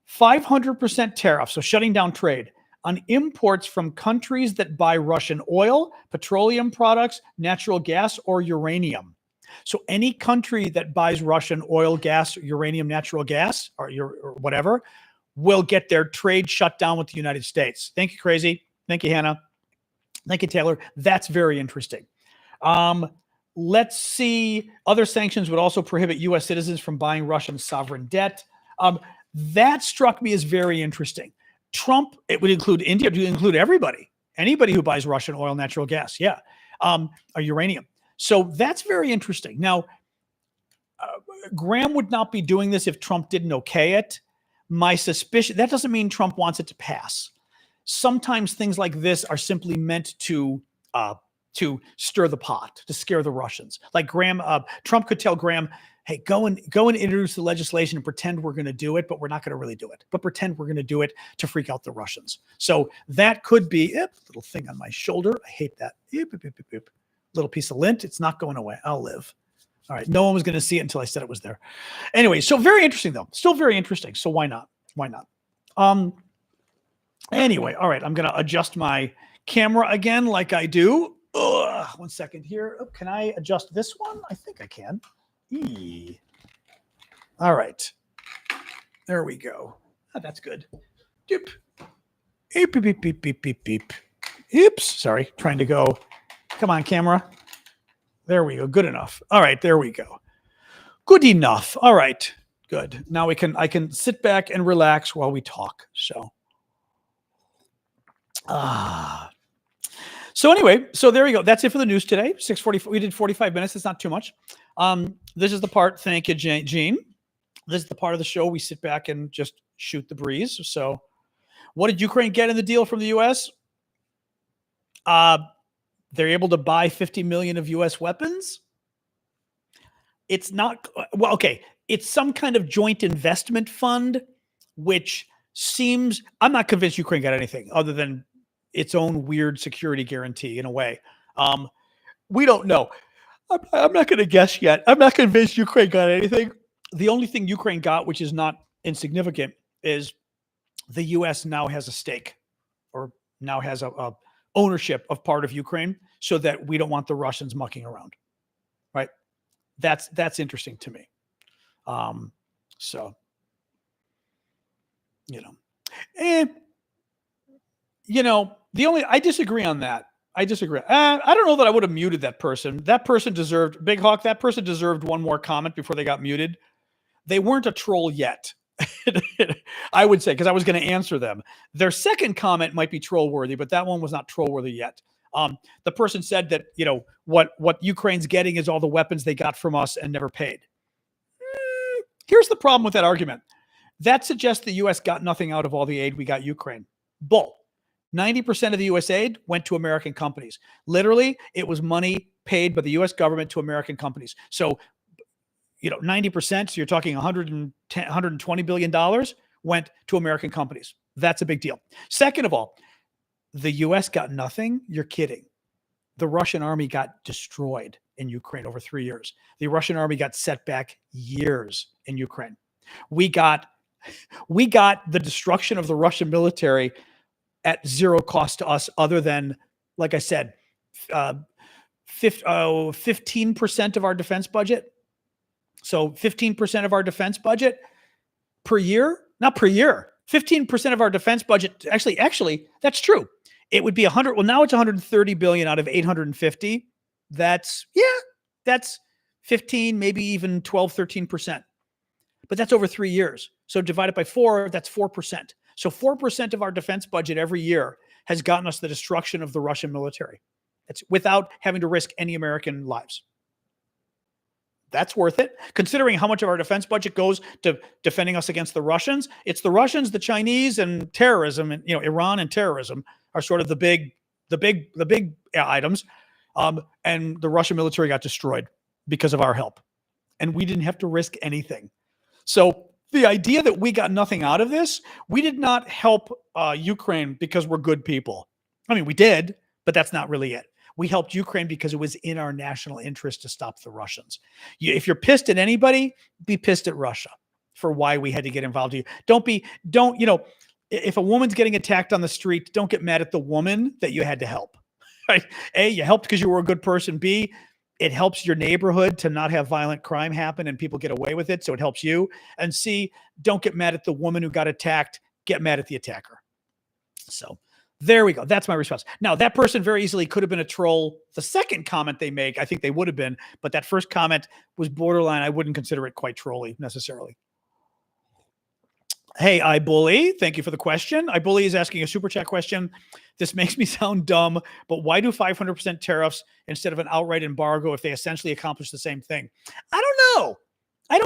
500% tariff, so shutting down trade, on imports from countries that buy Russian oil, petroleum products, natural gas, or uranium. So any country that buys Russian oil, gas, uranium, natural gas, or whatever, will get their trade shut down with the United States. Thank you, Crazy. Thank you, Hannah. Thank you, Taylor. That's very interesting. Let's see. Other sanctions would also prohibit U.S. citizens from buying Russian sovereign debt. That struck me as very interesting. Trump, it would include India, it would include everybody, anybody who buys Russian oil, natural gas, or uranium. So that's very interesting. Now, Graham would not be doing this if Trump didn't okay it. My suspicion, that doesn't mean Trump wants it to pass. Sometimes things like this are simply meant to stir the pot, to scare the Russians. Like Trump could tell Graham, hey, go and introduce the legislation and pretend we're going to do it, but we're not going to really do it. But pretend we're going to do it to freak out the Russians. So that could be little thing on my shoulder. I hate that. Little piece of lint. It's not going away. I'll live. All right. No one was going to see it until I said it was there. Anyway, so very interesting though. Still very interesting. So why not? Why not? Anyway, all right. I'm going to adjust my camera again like I do. 1 second here. Oh, can I adjust this one? I think I can. All right. There we go. Oh, that's good. Beep. Beep, beep, beep, beep, beep, beep. Oops. Sorry. Trying to go. Come on, camera. There we go. Good enough. All right. There we go. Good enough. All right. Good. Now I can sit back and relax while we talk. So anyway, so there we go. That's it for the news today. 6:40. We did 45 minutes. It's not too much. This is the part. Thank you, Gene. This is the part of the show we sit back and just shoot the breeze. So, what did Ukraine get in the deal from the U.S.? They're able to buy 50 million of U.S. weapons. It's not well. Okay, it's some kind of joint investment fund, which seems. I'm not convinced Ukraine got anything other than its own weird security guarantee in a way. We don't know. I'm not going to guess yet. I'm not convinced Ukraine got anything. The only thing Ukraine got, which is not insignificant, is the U.S. now has a stake, or now has a ownership of part of Ukraine, so that we don't want the Russians mucking around. Right? That's interesting to me. So, I disagree on that. I disagree. I don't know that I would have muted that person. That person deserved, Big Hawk, that person deserved one more comment before they got muted. They weren't a troll yet, I would say, because I was going to answer them. Their second comment might be troll worthy, but that one was not troll worthy yet. The person said that, what Ukraine's getting is all the weapons they got from us and never paid. Here's the problem with that argument. That suggests the U.S. got nothing out of all the aid we got Ukraine. Bull. 90% of the U.S. aid went to American companies. Literally, it was money paid by the U.S. government to American companies. So, 90%, so you're talking $120 billion went to American companies. That's a big deal. Second of all, the U.S. got nothing. You're kidding. The Russian army got destroyed in Ukraine over 3 years. The Russian army got set back years in Ukraine. We got the destruction of the Russian military at zero cost to us, other than, like I said, 15% of our defense budget. So 15% of our defense budget per year, not per year, 15% of our defense budget. Actually, that's true. It would be 100. Well, now it's 130 billion out of 850. That's 15, maybe even 12, 13%. But that's over 3 years. So divided by 4, that's 4%. So 4% of our defense budget every year has gotten us the destruction of the Russian military. It's without having to risk any American lives. That's worth it. Considering how much of our defense budget goes to defending us against the Russians, it's the Russians, the Chinese, and terrorism, and Iran and terrorism are sort of the big items. And the Russian military got destroyed because of our help, and we didn't have to risk anything. So the idea that we got nothing out of this, we did not help Ukraine because we're good people. I mean, we did, but that's not really it. We helped Ukraine because it was in our national interest to stop the Russians. If you're pissed at anybody, be pissed at Russia for why we had to get involved. If a woman's getting attacked on the street, don't get mad at the woman that you had to help. Right? A, you helped because you were a good person. B, it helps your neighborhood to not have violent crime happen and people get away with it, so it helps you. And C, don't get mad at the woman who got attacked. Get mad at the attacker. So there we go. That's my response. Now, that person very easily could have been a troll. The second comment they make, I think they would have been, but that first comment was borderline. I wouldn't consider it quite trolly necessarily. Hey, iBully, thank you for the question. iBully is asking a super chat question. This makes me sound dumb, but why do 500% tariffs instead of an outright embargo if they essentially accomplish the same thing? I don't know. I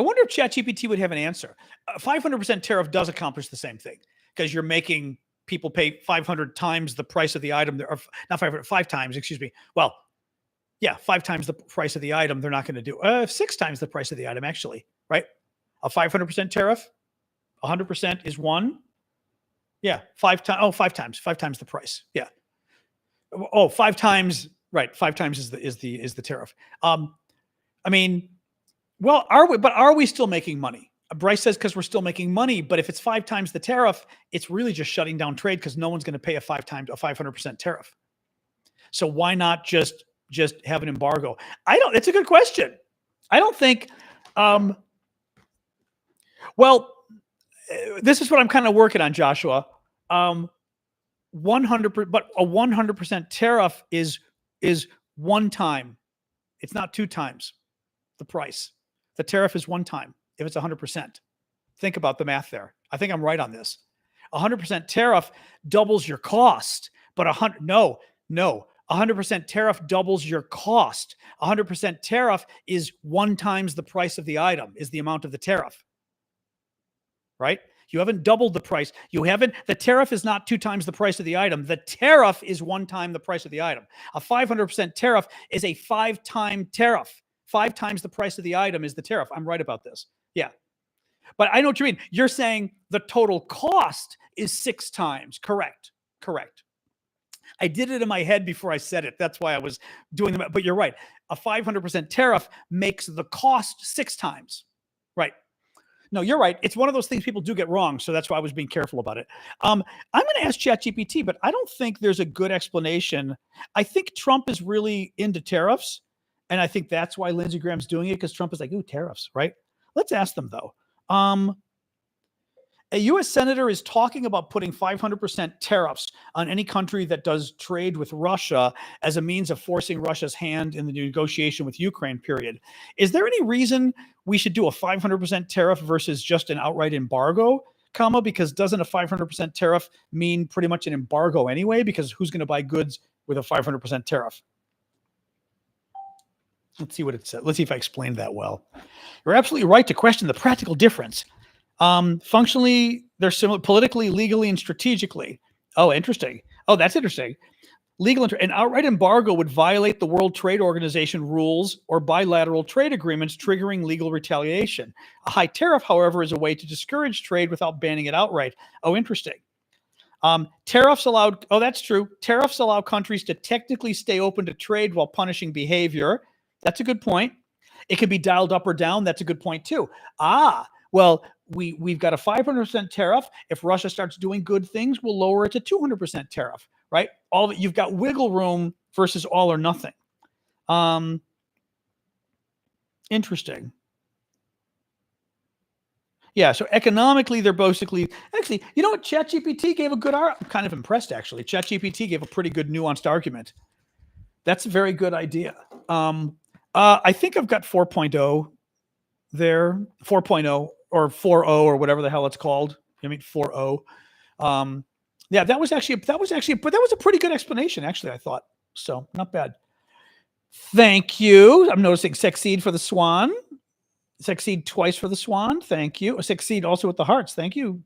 wonder if ChatGPT would have an answer. 500% tariff does accomplish the same thing because you're making people pay 500 times the price of the item, or not 500, 5 times, excuse me. Well, yeah, 5 times the price of the item. They're not going to do 6 times the price of the item, actually, right? A 500% tariff, 100% is 1. Yeah, 5 times. Oh, 5 times. 5 times the price. Yeah. Oh, 5 times. Right, 5 times is the tariff. I mean, well, are we still making money? Bryce says because we're still making money, but if it's 5 times the tariff, it's really just shutting down trade because no one's going to pay a 500% tariff. So why not just have an embargo? It's a good question. I don't think, this is what I'm kind of working on, Joshua. 100%, but a 100% tariff is 1 time. It's not 2 times the price. The tariff is 1 time if it's 100%. Think about the math there. I think I'm right on this. 100% tariff doubles your cost, but 100% tariff doubles your cost. 100% tariff is 1 times the price of the item, is the amount of the tariff. Right? You haven't doubled the price. The tariff is not 2 times the price of the item. The tariff is 1 time the price of the item. A 500% tariff is a 5-time tariff. 5 times the price of the item is the tariff. I'm right about this. Yeah. But I know what you mean. You're saying the total cost is 6 times. Correct. I did it in my head before I said it. That's why I was doing them. But you're right. A 500% tariff makes the cost 6 times. Right. No, you're right. It's one of those things people do get wrong. So that's why I was being careful about it. I'm going to ask ChatGPT, but I don't think there's a good explanation. I think Trump is really into tariffs. And I think that's why Lindsey Graham's doing it, because Trump is like, ooh, tariffs, right? Let's ask them, though. A U.S. senator is talking about putting 500% tariffs on any country that does trade with Russia as a means of forcing Russia's hand in the negotiation with Ukraine, period. Is there any reason we should do a 500% tariff versus just an outright embargo, comma, because doesn't a 500% tariff mean pretty much an embargo anyway? Because who's going to buy goods with a 500% tariff? Let's see what it says. Let's see if I explained that well. You're absolutely right to question the practical difference. Functionally, they're similar politically, legally, and strategically. Oh, interesting. Oh, that's interesting. An outright embargo would violate the World Trade Organization rules or bilateral trade agreements, triggering legal retaliation. A high tariff, however, is a way to discourage trade without banning it outright. Oh, interesting. Tariffs allowed. Oh, that's true. Tariffs allow countries to technically stay open to trade while punishing behavior. That's a good point. It can be dialed up or down. That's a good point too. Well, we've got a 500% tariff. If Russia starts doing good things, we'll lower it to 200% tariff, right? You've got wiggle room versus all or nothing. Interesting. Yeah, so economically, they're basically, actually, you know what? ChatGPT gave a good, I'm kind of impressed, actually. ChatGPT gave a pretty good nuanced argument. That's a very good idea. I think I've got 4.0 there, 4.0 or 4.0 or whatever the hell it's called. I mean, 4.0. Yeah, that was a pretty good explanation, actually, I thought. So not bad. Thank you. I'm noticing succeed for the swan. Succeed twice for the swan. Thank you. Succeed also with the hearts. Thank you,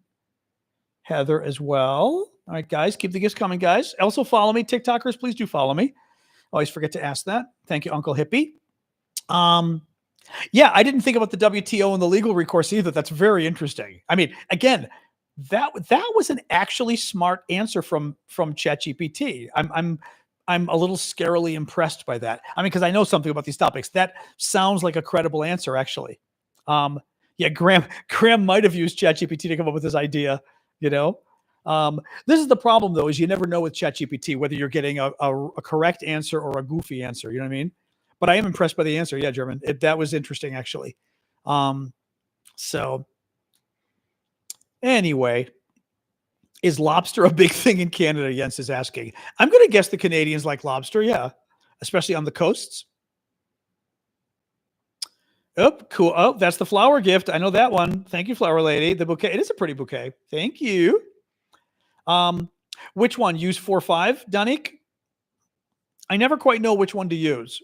Heather, as well. All right, guys, keep the gifts coming, guys. Also follow me. TikTokers, please do follow me. Always forget to ask that. Thank you, Uncle Hippie. Yeah, I didn't think about the WTO and the legal recourse either. That's very interesting. I mean, again, that was an actually smart answer from ChatGPT. I'm a little scarily impressed by that. I mean, because I know something about these topics. That sounds like a credible answer, actually. Yeah, Graham might have used ChatGPT to come up with this idea. You know, this is the problem, though, is you never know with ChatGPT whether you're getting a correct answer or a goofy answer. You know what I mean? But I am impressed by the answer. Yeah, German. That was interesting, actually. So anyway, is lobster a big thing in Canada? Jens is asking. I'm going to guess the Canadians like lobster. Yeah, especially on the coasts. Oh, cool. Oh, that's the flower gift. I know that one. Thank you, flower lady. The bouquet. It is a pretty bouquet. Thank you. Which one? Use 4.5, Danik? I never quite know which one to use.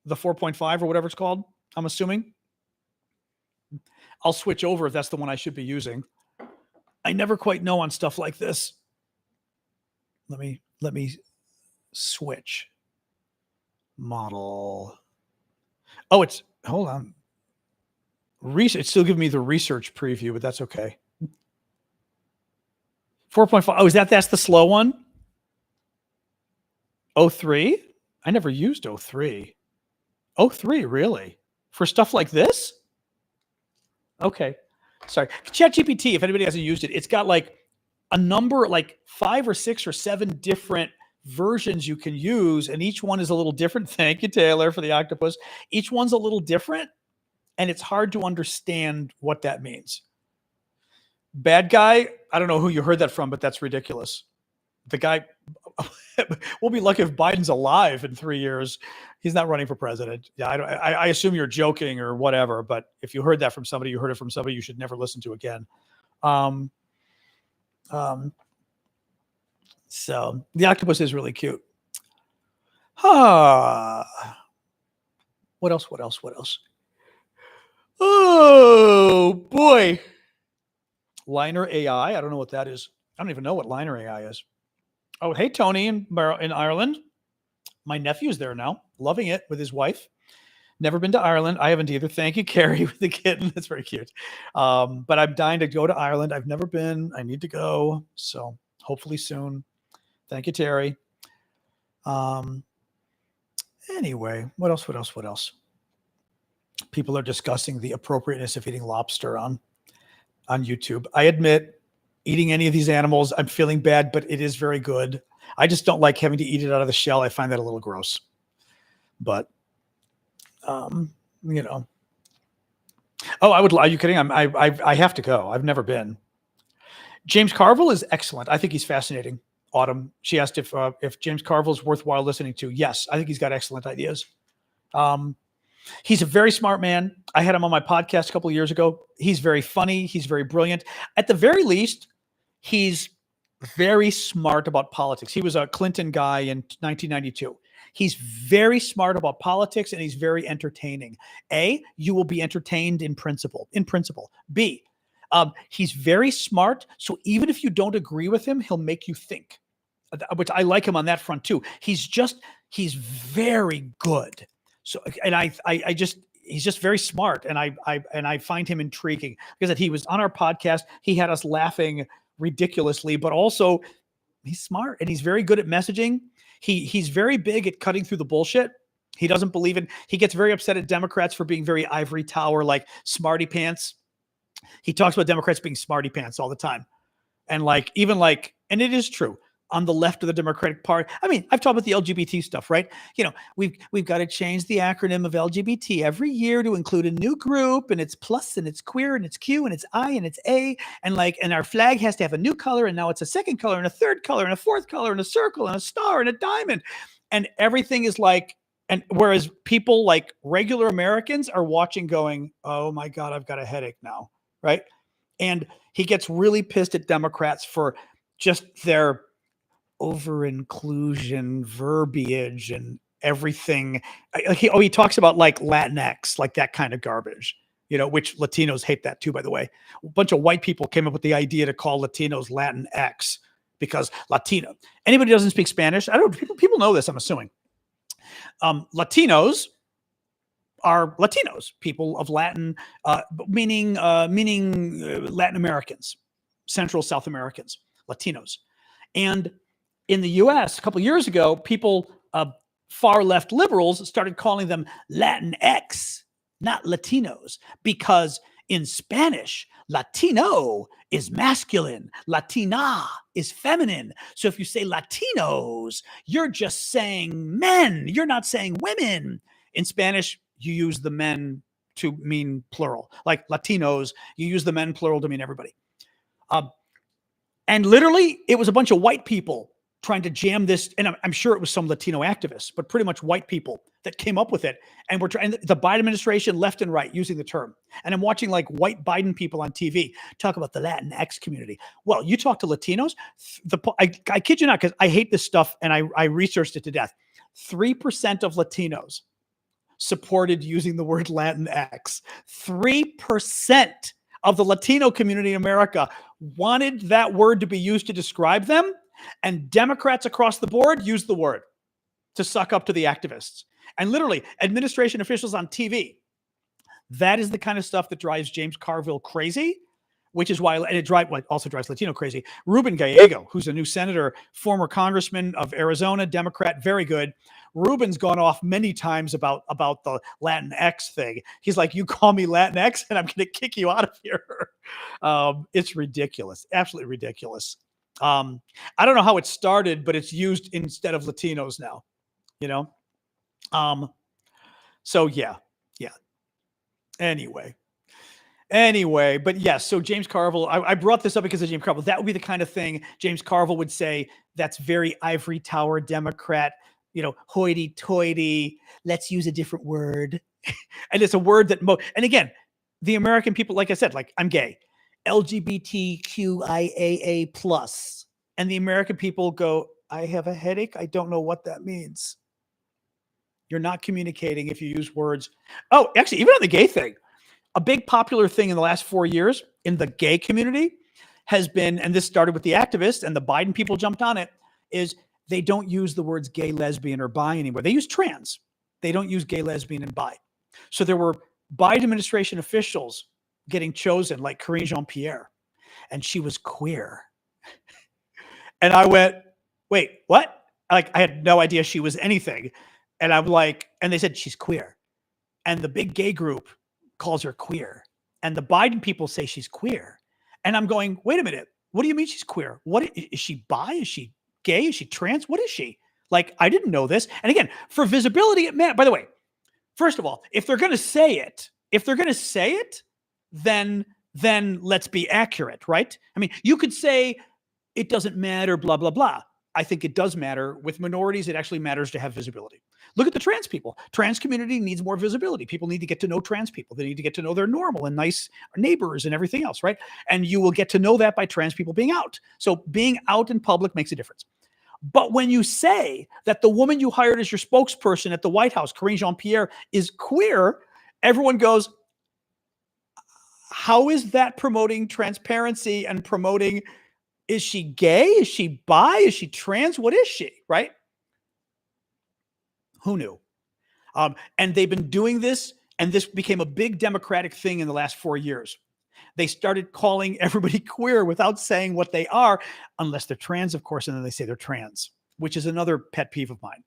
The 4.5 or whatever it's called, I'm assuming. I'll switch over if that's the one I should be using. I never quite know on stuff like this. Let me switch. Model. Oh, hold on. It's still giving me the research preview, but that's okay. 4.5. Oh, that's the slow one? 03? I never used 03. 03, really? For stuff like this? Okay. Sorry. ChatGPT, if anybody hasn't used it, it's got like a number, like 5 or 6 or 7 different versions you can use, and each one is a little different. Thank you, Taylor, for the octopus. Each one's a little different, and it's hard to understand what that means. Bad guy, I don't know who you heard that from, but that's ridiculous. The guy, we'll be lucky if Biden's alive in 3 years. He's not running for president. Yeah, I assume you're joking or whatever, but if you heard that from somebody, you heard it from somebody you should never listen to again. So the octopus is really cute. What else? Oh, boy. Liner AI. I don't know what that is. I don't even know what Liner AI is. Oh, hey, Tony in Ireland. My nephew's there now, loving it with his wife. Never been to Ireland. I haven't either. Thank you, Carrie, with the kitten. That's very cute. But I'm dying to go to Ireland. I've never been. I need to go. So hopefully soon. Thank you, Terry. Um, anyway, what else? People are discussing the appropriateness of eating lobster on YouTube. I admit, eating any of these animals, I'm feeling bad, but it is very good. I just don't like having to eat it out of the shell. I find that a little gross. But, you know. Oh, are you kidding? I have to go. I've never been. James Carville is excellent. I think he's fascinating. Autumn. She asked if James Carville is worthwhile listening to. Yes, I think he's got excellent ideas. He's a very smart man. I had him on my podcast a couple of years ago. He's very funny. He's very brilliant. At the very least, he's very smart about politics. He was a Clinton guy in 1992. He's very smart about politics, and he's very entertaining. A, you will be entertained in principle. B, he's very smart. So even if you don't agree with him, he'll make you think, which I like him on that front too. He's very good. So, and he's just very smart, and I find him intriguing because he was on our podcast. He had us laughing ridiculously, but also he's smart and he's very good at messaging. He's very big at cutting through the bullshit. He doesn't believe in. He gets very upset at Democrats for being very ivory tower, like smarty pants. He talks about Democrats being smarty pants all the time, and and it is true. On the left of the Democratic Party. I mean, I've talked about the LGBT stuff, right? We've got to change the acronym of LGBT every year to include a new group, and it's plus, and it's queer, and it's Q, and it's I, and it's A, and our flag has to have a new color, and now it's a second color, and a third color, and a fourth color, and a circle, and a star, and a diamond, and everything is and whereas people like regular Americans are watching going, oh my God, I've got a headache now, right? And he gets really pissed at Democrats for just their over-inclusion verbiage and everything. He talks about like Latinx, like that kind of garbage, which Latinos hate that too, by the way. A bunch of white people came up with the idea to call Latinos Latinx because Latino. Anybody who doesn't speak Spanish, I don't. People know this, I'm assuming. Latinos are Latinos, people of Latin, meaning Latin Americans, Central South Americans, Latinos, and in the U.S., a couple of years ago, people, far left liberals, started calling them Latinx, not Latinos, because in Spanish, Latino is masculine, Latina is feminine. So if you say Latinos, you're just saying men, you're not saying women. In Spanish, you use the men to mean plural. Like Latinos, you use the men plural to mean everybody. And literally, it was a bunch of white people trying to jam this, and I'm sure it was some Latino activists, but pretty much white people that came up with it, and we're trying. The Biden administration, left and right, using the term. And I'm watching like white Biden people on TV talk about the Latinx community. Well, you talk to Latinos, I kid you not, because I hate this stuff, and I researched it to death. 3% of Latinos supported using the word Latinx. 3% of the Latino community in America wanted that word to be used to describe them, and Democrats across the board used the word to suck up to the activists. And literally, administration officials on TV, that is the kind of stuff that drives James Carville crazy, which is why, and it also drives Latino crazy. Ruben Gallego, who's a new senator, former congressman of Arizona, Democrat, very good. Ruben's gone off many times about the Latinx thing. He's like, you call me Latinx and I'm going to kick you out of here. It's ridiculous. Absolutely ridiculous. I don't know how it started, but it's used instead of Latinos now, So yeah. Anyway, but yes, so James Carville, I brought this up because of James Carville. That would be the kind of thing James Carville would say that's very ivory tower Democrat, hoity-toity, let's use a different word. And it's a word that, and again, the American people, like I said, like I'm gay, LGBTQIAA+. And the American people go, I have a headache. I don't know what that means. You're not communicating if you use words. Oh, actually, even on the gay thing, a big popular thing in the last 4 years in the gay community has been, and this started with the activists and the Biden people jumped on it, is they don't use the words gay, lesbian, or bi anymore. They use trans. They don't use gay, lesbian, and bi. So there were Biden administration officials getting chosen, like Karine Jean-Pierre, and she was queer. And I went, wait, what? Like, I had no idea she was anything. And I'm like, and they said she's queer. And the big gay group calls her queer. And the Biden people say she's queer. And I'm going, wait a minute. What do you mean she's queer? What is she bi? Is she gay? Is she trans? What is she? Like, I didn't know this. And again, for visibility, it matters. By the way, first of all, if they're going to say it, then let's be accurate, right? I mean, you could say it doesn't matter, blah, blah, blah. I think it does matter. With minorities, it actually matters to have visibility. Look at the trans people. Trans community needs more visibility. People need to get to know trans people. They need to get to know their normal and nice neighbors and everything else, right? And you will get to know that by trans people being out. So being out in public makes a difference. But when you say that the woman you hired as your spokesperson at the White House, Karine Jean-Pierre, is queer, everyone goes, how is that promoting transparency and promoting, is she gay? Is she bi? Is she trans? What is she, right? Who knew? And they've been doing this, and this became a big Democratic thing in the last 4 years. They started calling everybody queer without saying what they are, unless they're trans, of course, and then they say they're trans, which is another pet peeve of mine.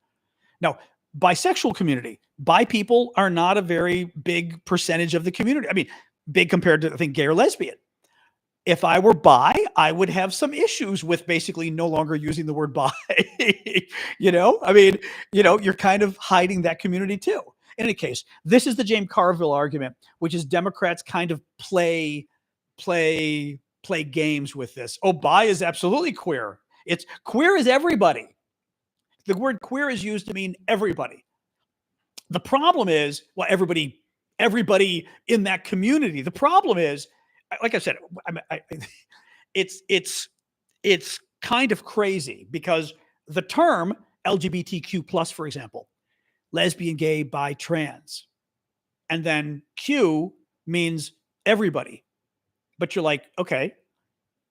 Now, bisexual community, bi people are not a very big percentage of the community. I mean, big compared to, I think, gay or lesbian. If I were bi, I would have some issues with basically no longer using the word bi. I mean, you're kind of hiding that community too. In any case, this is the James Carville argument, which is Democrats kind of play games with this. Oh, bi is absolutely queer. It's queer is everybody. The word queer is used to mean everybody. The problem is, well, everybody in that community. The problem is, like I said, it's kind of crazy because the term LGBTQ plus, for example, lesbian, gay, bi, trans, and then Q means everybody. But you're like, okay,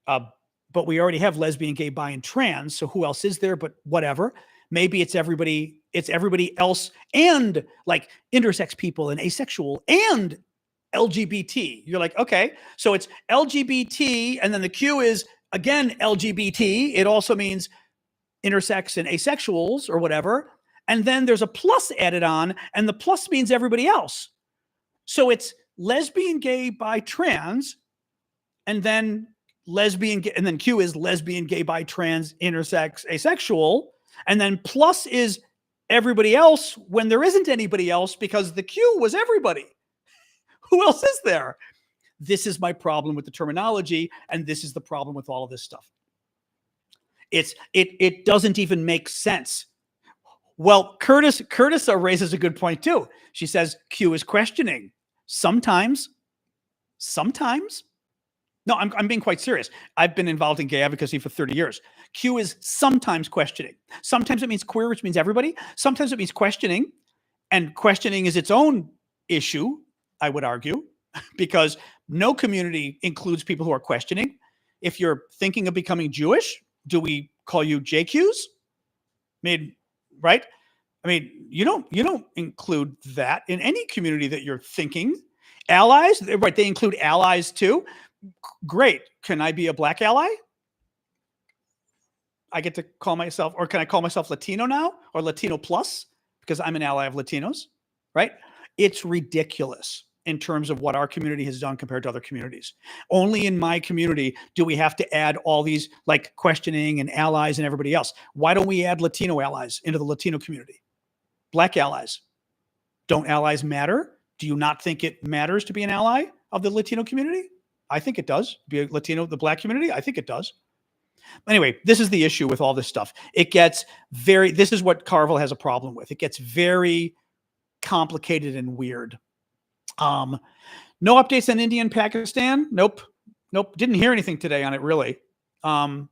but we already have lesbian, gay, bi, and trans. So who else is there? But whatever. Maybe it's everybody else, and like intersex people and asexual and LGBT. You're like, okay, so it's LGBT, and then the Q is again LGBT. It also means intersex and asexuals or whatever. And then there's a plus added on, and the plus means everybody else. So it's lesbian, gay, bi, trans, and then lesbian, and then Q is lesbian, gay, bi, trans, intersex, asexual. And then plus is everybody else when there isn't anybody else, because the Q was everybody. Who else is there? This is my problem with the terminology, and this is the problem with all of this stuff. It doesn't even make sense. Well, Curtis raises a good point too. She says Q is questioning. Sometimes. No, I'm being quite serious. I've been involved in gay advocacy for 30 years. Q is sometimes questioning. Sometimes it means queer, which means everybody. Sometimes it means questioning, and questioning is its own issue, I would argue, because no community includes people who are questioning. If you're thinking of becoming Jewish, do we call you JQs? I mean, right? I mean, you don't include that in any community that you're thinking. Allies, right? They include allies too. Great. Can I be a black ally? I get to call myself, or can I call myself Latino now, or Latino plus, because I'm an ally of Latinos, right? It's ridiculous in terms of what our community has done compared to other communities. Only in my community do we have to add all these like questioning and allies and everybody else. Why don't we add Latino allies into the Latino community? Black allies. Don't allies matter? Do you not think it matters to be an ally of the Latino community? I think it does. Be a Latino, the black community? I think it does. Anyway, this is the issue with all this stuff. This is what Carville has a problem with. It gets very complicated and weird. No updates on India and Pakistan? Nope. Didn't hear anything today on it, really. Well,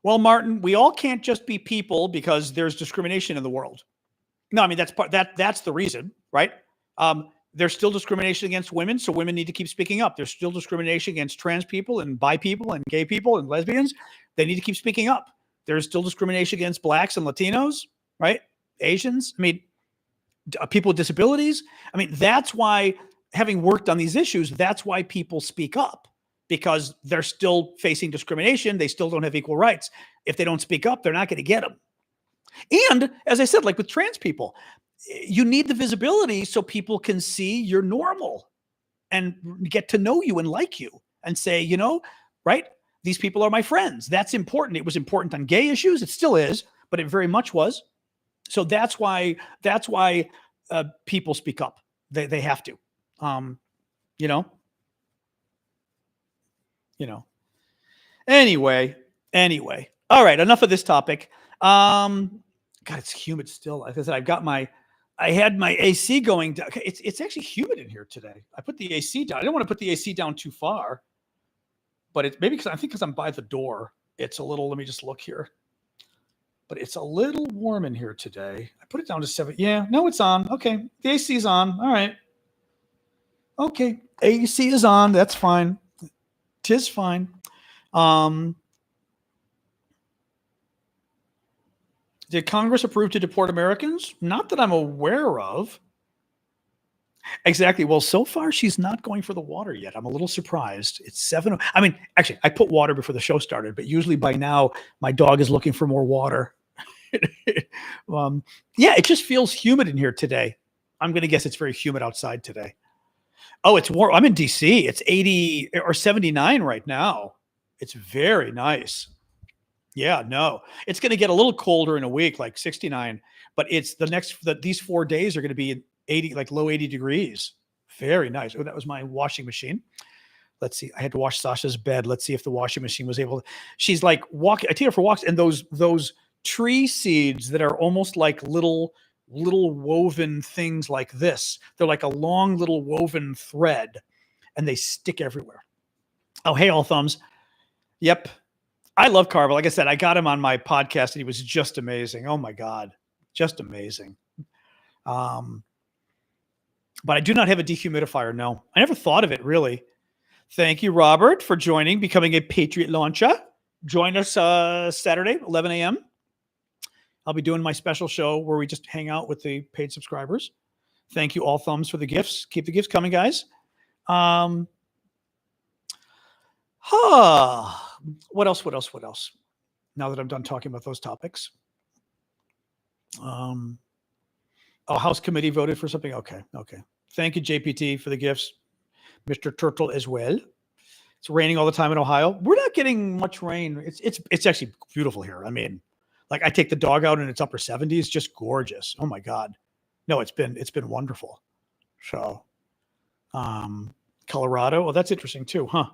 Martin, we all can't just be people because there's discrimination in the world. No, I mean, that's the reason, right? There's still discrimination against women, so women need to keep speaking up. There's still discrimination against trans people and bi people and gay people and lesbians. They need to keep speaking up. There's still discrimination against blacks and Latinos, right? Asians. I mean, people with disabilities. I mean, that's why, having worked on these issues, that's why people speak up, because they're still facing discrimination. They still don't have equal rights. If they don't speak up, they're not going to get them. And as I said, like with trans people, you need the visibility so people can see you're normal and get to know you and like you and say, you know, right? These people are my friends. That's important. It was important on gay issues. It still is, but it very much was. So that's why people speak up. They have to, you know. Anyway. All right. Enough of this topic. God, it's humid still. Like I said, I had my AC going down. It's actually humid in here today. I put the AC down. I don't want to put the AC down too far, but it's maybe because I'm by the door. It's a little, let me just look here. But it's a little warm in here today. I put it down to 7. Yeah, no, it's on. Okay. The AC is on. All right. Okay. AC is on. That's fine. 'Tis fine. Did Congress approve to deport Americans? Not that I'm aware of. Exactly. Well, so far she's not going for the water yet. I'm a little surprised. It's 7. I mean, actually, I put water before the show started, but usually by now my dog is looking for more water. Yeah, it just feels humid in here today. I'm going to guess it's very humid outside today. Oh, it's warm. I'm in DC. It's 80 or 79 right now. It's very nice. Yeah, no, it's going to get a little colder in a week, like 69, but it's these 4 days are going to be 80, like low 80 degrees. Very nice. Oh, that was my washing machine. Let's see. I had to wash Sasha's bed. Let's see if the washing machine was able to, she's like walking, I take her for walks, and those tree seeds that are almost like little woven things like this. They're like a long little woven thread and they stick everywhere. Oh, hey, all thumbs. Yep. I love Carver. Like I said, I got him on my podcast and he was just amazing. Oh my God. Just amazing. But I do not have a dehumidifier. No, I never thought of it really. Thank you, Robert, for joining, becoming a Patriot launcher. Join us Saturday, 11 a.m. I'll be doing my special show where we just hang out with the paid subscribers. Thank you, all thumbs, for the gifts. Keep the gifts coming, guys. What else? Now that I'm done talking about those topics. House committee voted for something. Okay. Thank you, JPT, for the gifts. Mr. Turtle as well. It's raining all the time in Ohio. We're not getting much rain. It's actually beautiful here. I mean, like I take the dog out and it's upper 70s, just gorgeous. Oh my God. No, it's been wonderful. So, Colorado. Oh, that's interesting too, huh?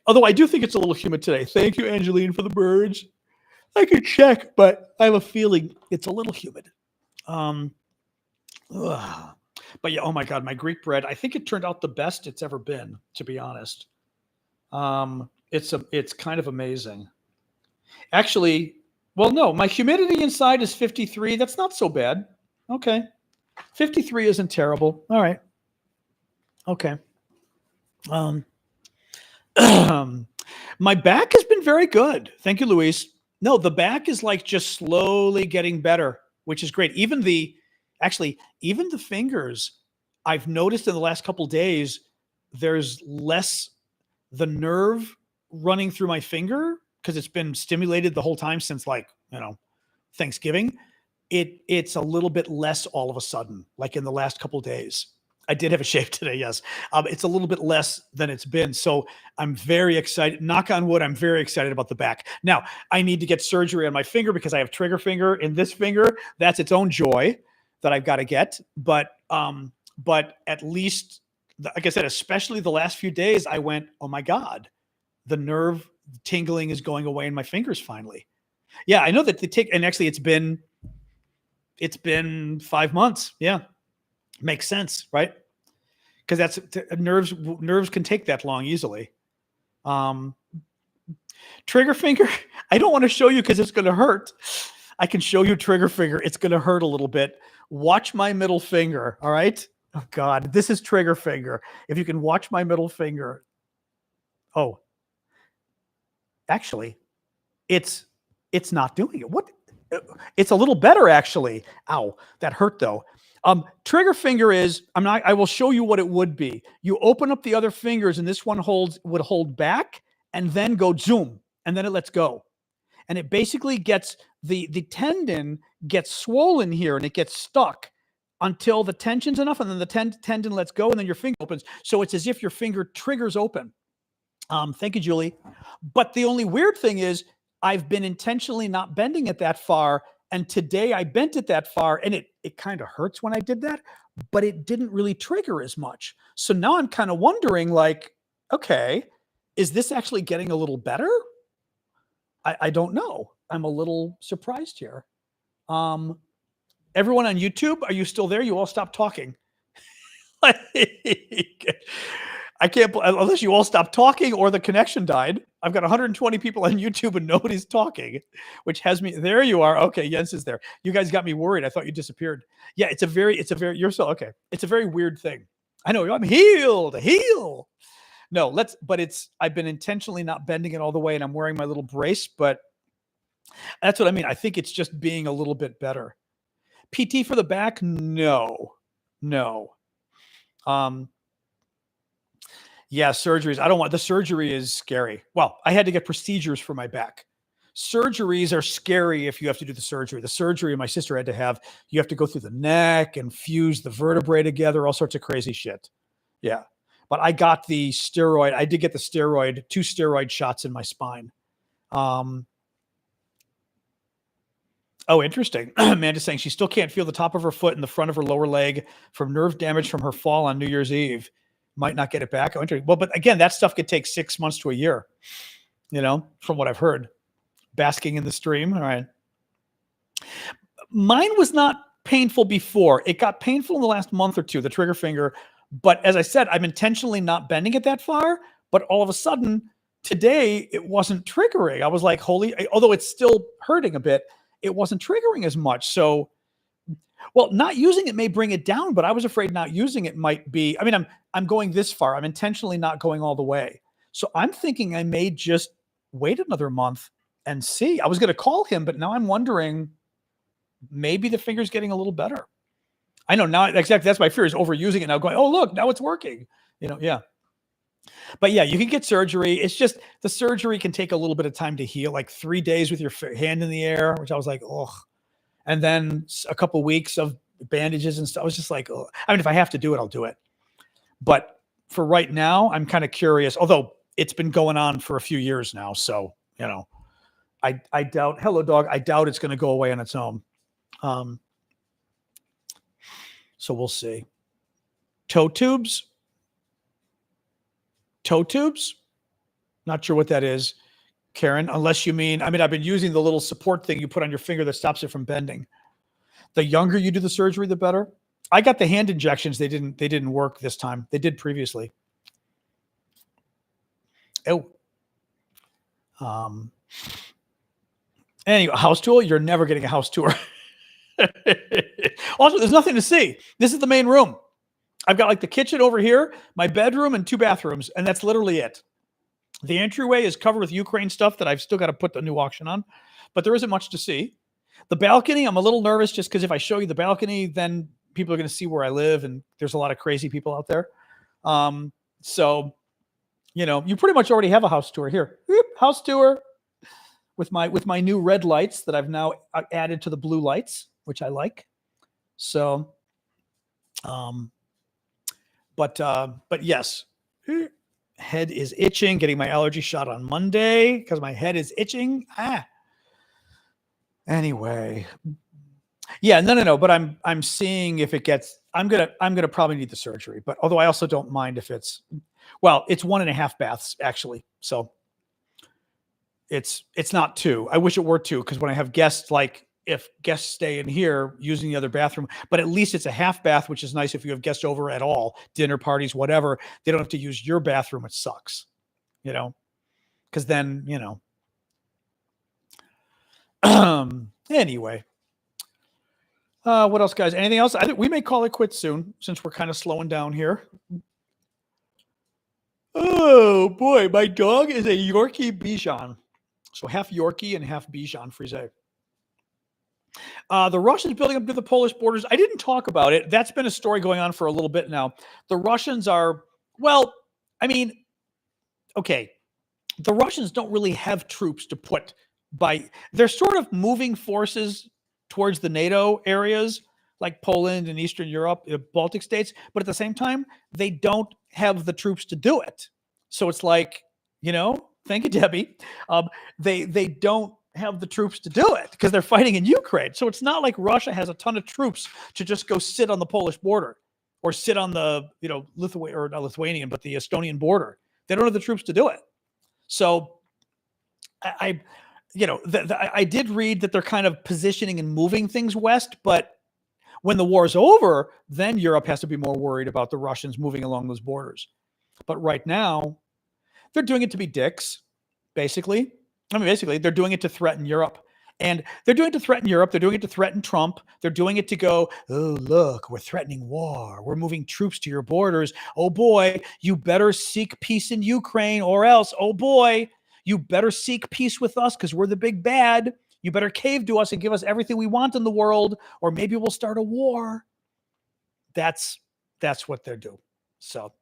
Although I do think it's a little humid today. Thank you, Angeline, for the birds. I could check, but I have a feeling it's a little humid. But yeah, oh my God, my Greek bread, I think it turned out the best it's ever been, to be honest. It's kind of amazing. Actually, well, no, my humidity inside is 53. That's not so bad. Okay. 53 isn't terrible. All right. Okay. My back has been very good. Thank you, Luis. No, the back is like just slowly getting better, which is great. Even the fingers, I've noticed in the last couple days, there's less the nerve running through my finger because it's been stimulated the whole time since Thanksgiving. It's a little bit less all of a sudden, like in the last couple days. I did have a shave today, yes. It's a little bit less than it's been. So I'm very excited. Knock on wood, I'm very excited about the back. Now, I need to get surgery on my finger because I have trigger finger in this finger. That's its own joy that I've got to get. But at least, like I said, especially the last few days, I went, oh my God, the nerve tingling is going away in my fingers finally. Yeah, I know that and actually it's been 5 months. Yeah. Makes sense, right? Because that's nerves can take that long easily. Trigger finger, I don't want to show you because it's going to hurt. I can show you trigger finger. It's going to hurt a little bit. Watch my middle finger. All right. Oh God, this is trigger finger. If you can watch my middle finger. Oh, actually, it's not doing it. What? It's a little better actually. Ow, that hurt though. Trigger finger is, I will show you what it would be. You open up the other fingers and this one would hold back and then go zoom and then it lets go. And it basically gets the tendon gets swollen here and it gets stuck until the tension's enough and then the tendon lets go and then your finger opens. So it's as if your finger triggers open. Thank you, Julie. But the only weird thing is I've been intentionally not bending it that far. And today I bent it that far and it kind of hurts when I did that, but it didn't really trigger as much. So now I'm kind of wondering like, okay, is this actually getting a little better? I don't know. I'm a little surprised here. Everyone on YouTube, are you still there? You all stopped talking. I can't, unless you all stopped talking or the connection died. I've got 120 people on YouTube and nobody's talking, which has me, there you are. Okay, Jens is there. You guys got me worried. I thought you disappeared. Yeah, you're so, okay. It's a very weird thing. I know, I'm healed. No, I've been intentionally not bending it all the way and I'm wearing my little brace, but that's what I mean. I think it's just being a little bit better. PT for the back? No. Yeah, surgeries. The surgery is scary. Well, I had to get procedures for my back. Surgeries are scary if you have to do the surgery. The surgery my sister had to have, you have to go through the neck and fuse the vertebrae together, all sorts of crazy shit. Yeah. But I got the steroid. I did get the 2 steroid shots in my spine. Oh, interesting. Amanda's saying she still can't feel the top of her foot and the front of her lower leg from nerve damage from her fall on New Year's Eve. Might not get it back. Oh, interesting. Well, but again, that stuff could take 6 months to a year, from what I've heard. Basking in the stream. All right. Mine was not painful before. It got painful in the last month or two, the trigger finger. But as I said, I'm intentionally not bending it that far. But all of a sudden, today, it wasn't triggering. I was like, although it's still hurting a bit, it wasn't triggering as much. So, well, not using it may bring it down, but I was afraid not using it might be, I'm going this far. I'm intentionally not going all the way. So I'm thinking I may just wait another month and see. I was going to call him, but now I'm wondering, maybe the finger's getting a little better. I know now, exactly. That's my fear, is overusing it now, going, oh, look, now it's working. Yeah. But yeah, you can get surgery. It's just the surgery can take a little bit of time to heal, like 3 days with your hand in the air, which I was like, oh. And then a couple weeks of bandages and stuff. I was just like, oh. If I have to do it, I'll do it. But for right now, I'm kind of curious, although it's been going on for a few years now. So, I doubt, hello dog, I doubt it's going to go away on its own. So we'll see. Toe tubes? Not sure what that is, Karen, unless you mean, I've been using the little support thing you put on your finger that stops it from bending. The younger you do the surgery, the better. I got the hand injections. They didn't work this time. They did previously. Oh. Anyway, house tour? You're never getting a house tour. Also, there's nothing to see. This is the main room. I've got like the kitchen over here, my bedroom, and 2 bathrooms, and that's literally it. The entryway is covered with Ukraine stuff that I've still got to put the new auction on, but there isn't much to see. The balcony, I'm a little nervous just because if I show you the balcony, then people are going to see where I live, and there's a lot of crazy people out there. So, you pretty much already have a house tour here. House tour with my new red lights that I've now added to the blue lights, which I like. So, but yes, head is itching. Getting my allergy shot on Monday because my head is itching. Anyway, yeah, no. But I'm seeing if it gets. I'm gonna probably need the surgery. But although I also don't mind if it's 1.5 baths actually. So it's not 2. I wish it were 2 because when I have guests, like if guests stay in here using the other bathroom, but at least it's a half bath, which is nice if you have guests over at all, dinner parties, whatever. They don't have to use your bathroom. It sucks, because then Anyway, what else, guys? Anything else? I think we may call it quits soon since we're kind of slowing down here. Oh boy, my dog is a Yorkie Bichon. So half Yorkie and half Bichon Frise. The Russians building up to the Polish borders. I didn't talk about it. That's been a story going on for a little bit now. The Russians are, well, I mean, okay, the Russians don't really have troops to put by. They're sort of moving forces towards the NATO areas like Poland and Eastern Europe, Baltic states, but at the same time, they don't have the troops to do it. So it's like, thank you, Debbie. They don't have the troops to do it because they're fighting in Ukraine. So it's not like Russia has a ton of troops to just go sit on the Polish border or sit on the, or not Lithuanian, but the Estonian border. They don't have the troops to do it. So I did read that they're kind of positioning and moving things west, but when the war is over, then Europe has to be more worried about the Russians moving along those borders. But right now, they're doing it to be dicks, basically. Basically, they're doing it to threaten Europe. And they're doing it to threaten Europe. They're doing it to threaten Trump. They're doing it to go, oh, look, we're threatening war. We're moving troops to your borders. Oh, boy, you better seek peace in Ukraine or else, oh, boy, you better seek peace with us because we're the big bad. You better cave to us and give us everything we want in the world, or maybe we'll start a war. That's what they're doing. So,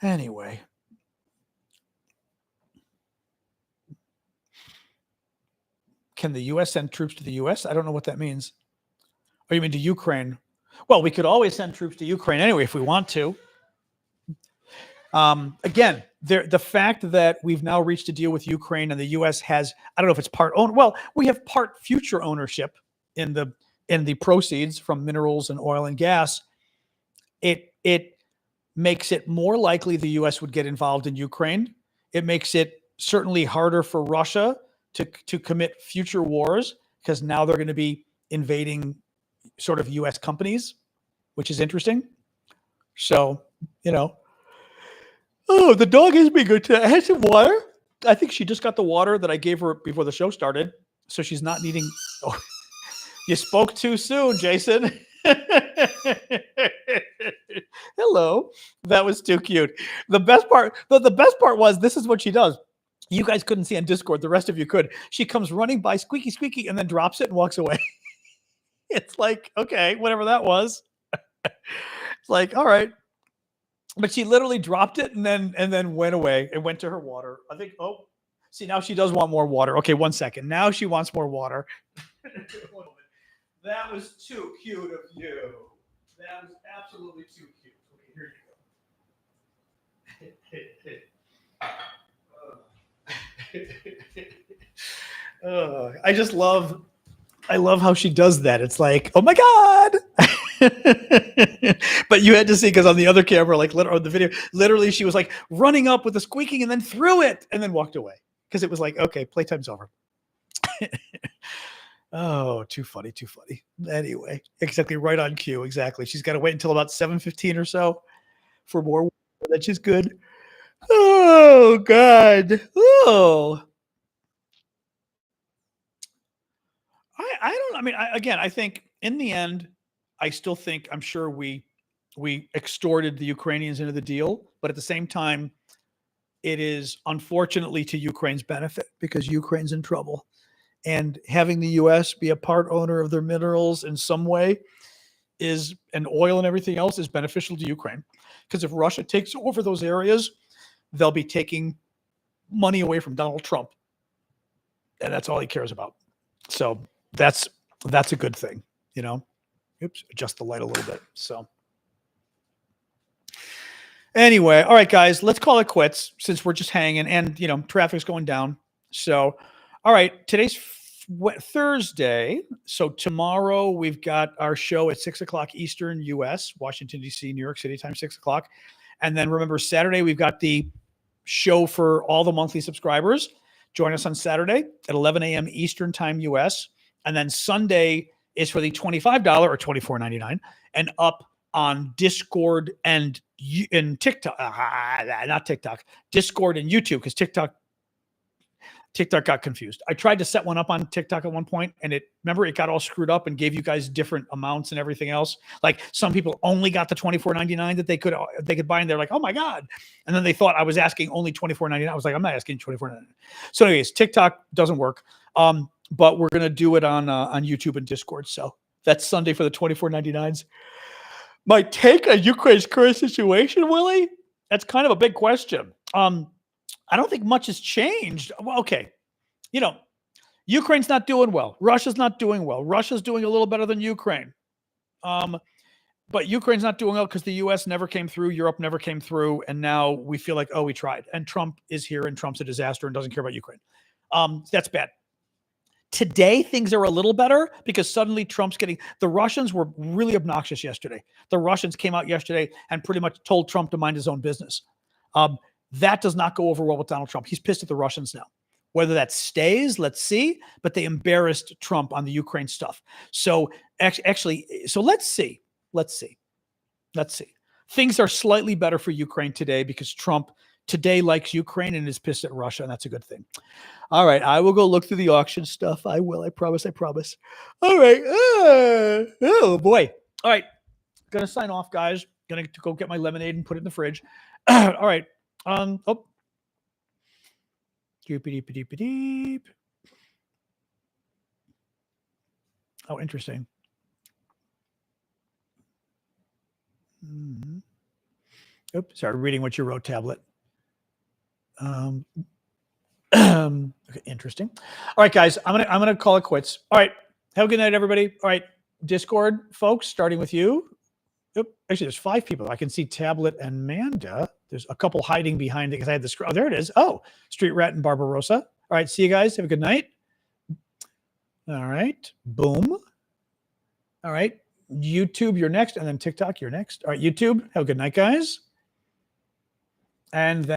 Anyway. Can the U.S. send troops to the U.S.? I don't know what that means. Or you mean to Ukraine? Well, we could always send troops to Ukraine anyway if we want to. Again, the fact that we've now reached a deal with Ukraine and the U.S. has, I don't know if it's part own. Well, we have part future ownership in the proceeds from minerals and oil and gas. It makes it more likely the U.S. would get involved in Ukraine. It makes it certainly harder for Russia to commit future wars because now they're going to be invading sort of U.S. companies, which is interesting. So, oh, the dog is being good today. I had some water. I think she just got the water that I gave her before the show started. So she's not needing. Oh, you spoke too soon, Jason. Hello. That was too cute. The best part was this is what she does. You guys couldn't see on Discord. The rest of you could. She comes running by, squeaky, squeaky, and then drops it and walks away. It's like, okay, whatever that was. It's like, all right. But she literally dropped it and then went away and went to her water. I think, oh, see, now she does want more water. Okay, 1 second. Now she wants more water. That was too cute of you. That was absolutely too cute. Okay, here you go. I love how she does that. It's like, oh my God. But you had to see, because on the other camera, like on the video, literally she was like running up with the squeaking and then threw it and then walked away. Because it was like, okay, playtime's over. Oh, too funny. Anyway, exactly right on cue. Exactly. She's got to wait until about 7:15 or so for more. That's just good. Oh, God. Oh. I think in the end, I still think, I'm sure we extorted the Ukrainians into the deal, but at the same time, it is unfortunately to Ukraine's benefit because Ukraine's in trouble. And having the U.S. be a part owner of their minerals in some way and oil and everything else is beneficial to Ukraine. Because if Russia takes over those areas, they'll be taking money away from Donald Trump. And that's all he cares about. So that's a good thing, Oops, adjust the light a little bit. So anyway, all right, guys, let's call it quits since we're just hanging and, traffic's going down. So, all right, today's Thursday. So tomorrow we've got our show at 6:00 Eastern U.S., Washington, D.C., New York City time, 6:00. And then remember, Saturday, we've got the show for all the monthly subscribers. Join us on Saturday at 11 a.m. Eastern time U.S. And then Sunday is for the $25 or $24.99 and up on Discord and TikTok. Not TikTok. Discord and YouTube, because TikTok TikTok got confused. I tried to set one up on TikTok at one point, and it got all screwed up and gave you guys different amounts and everything else. Like some people only got the $24.99 that they could buy, and they're like, oh my God. And then they thought I was asking only $24.99. I was like, I'm not asking $24.99. So anyways, TikTok doesn't work. But we're gonna do it on YouTube and Discord. So that's Sunday for the $24.99s. My take on Ukraine's current situation, Willie? That's kind of a big question. I don't think much has changed. Well, okay. Ukraine's not doing well. Russia's not doing well. Russia's doing a little better than Ukraine. But Ukraine's not doing well because the U.S. never came through. Europe never came through. And now we feel like, oh, we tried. And Trump is here and Trump's a disaster and doesn't care about Ukraine. That's bad. Today, things are a little better because suddenly Trump's the Russians were really obnoxious yesterday. The Russians came out yesterday and pretty much told Trump to mind his own business. That does not go over well with Donald Trump. He's pissed at the Russians now. Whether that stays, let's see. But they embarrassed Trump on the Ukraine stuff. So actually, let's see. Things are slightly better for Ukraine today because Trump today likes Ukraine and is pissed at Russia, and that's a good thing. All right, I will go look through the auction stuff. I will. I promise. All right. Oh, boy. All right. Going to sign off, guys. Going to go get my lemonade and put it in the fridge. All right. Oh. Deep. Oh, interesting. Mm-hmm. Oops, sorry, reading what you wrote, tablet. Okay, interesting. All right, guys, I'm gonna call it quits. All right, have a good night, everybody. All right, Discord folks, starting with you. Actually, there's 5 people. I can see Tablet and Manda. There's a couple hiding behind it because I had the scroll. Oh, there it is. Oh, Street Rat and Barbarossa. All right, see you guys. Have a good night. All right, boom. All right, YouTube, you're next, and then TikTok, you're next. All right, YouTube, have a good night, guys. And then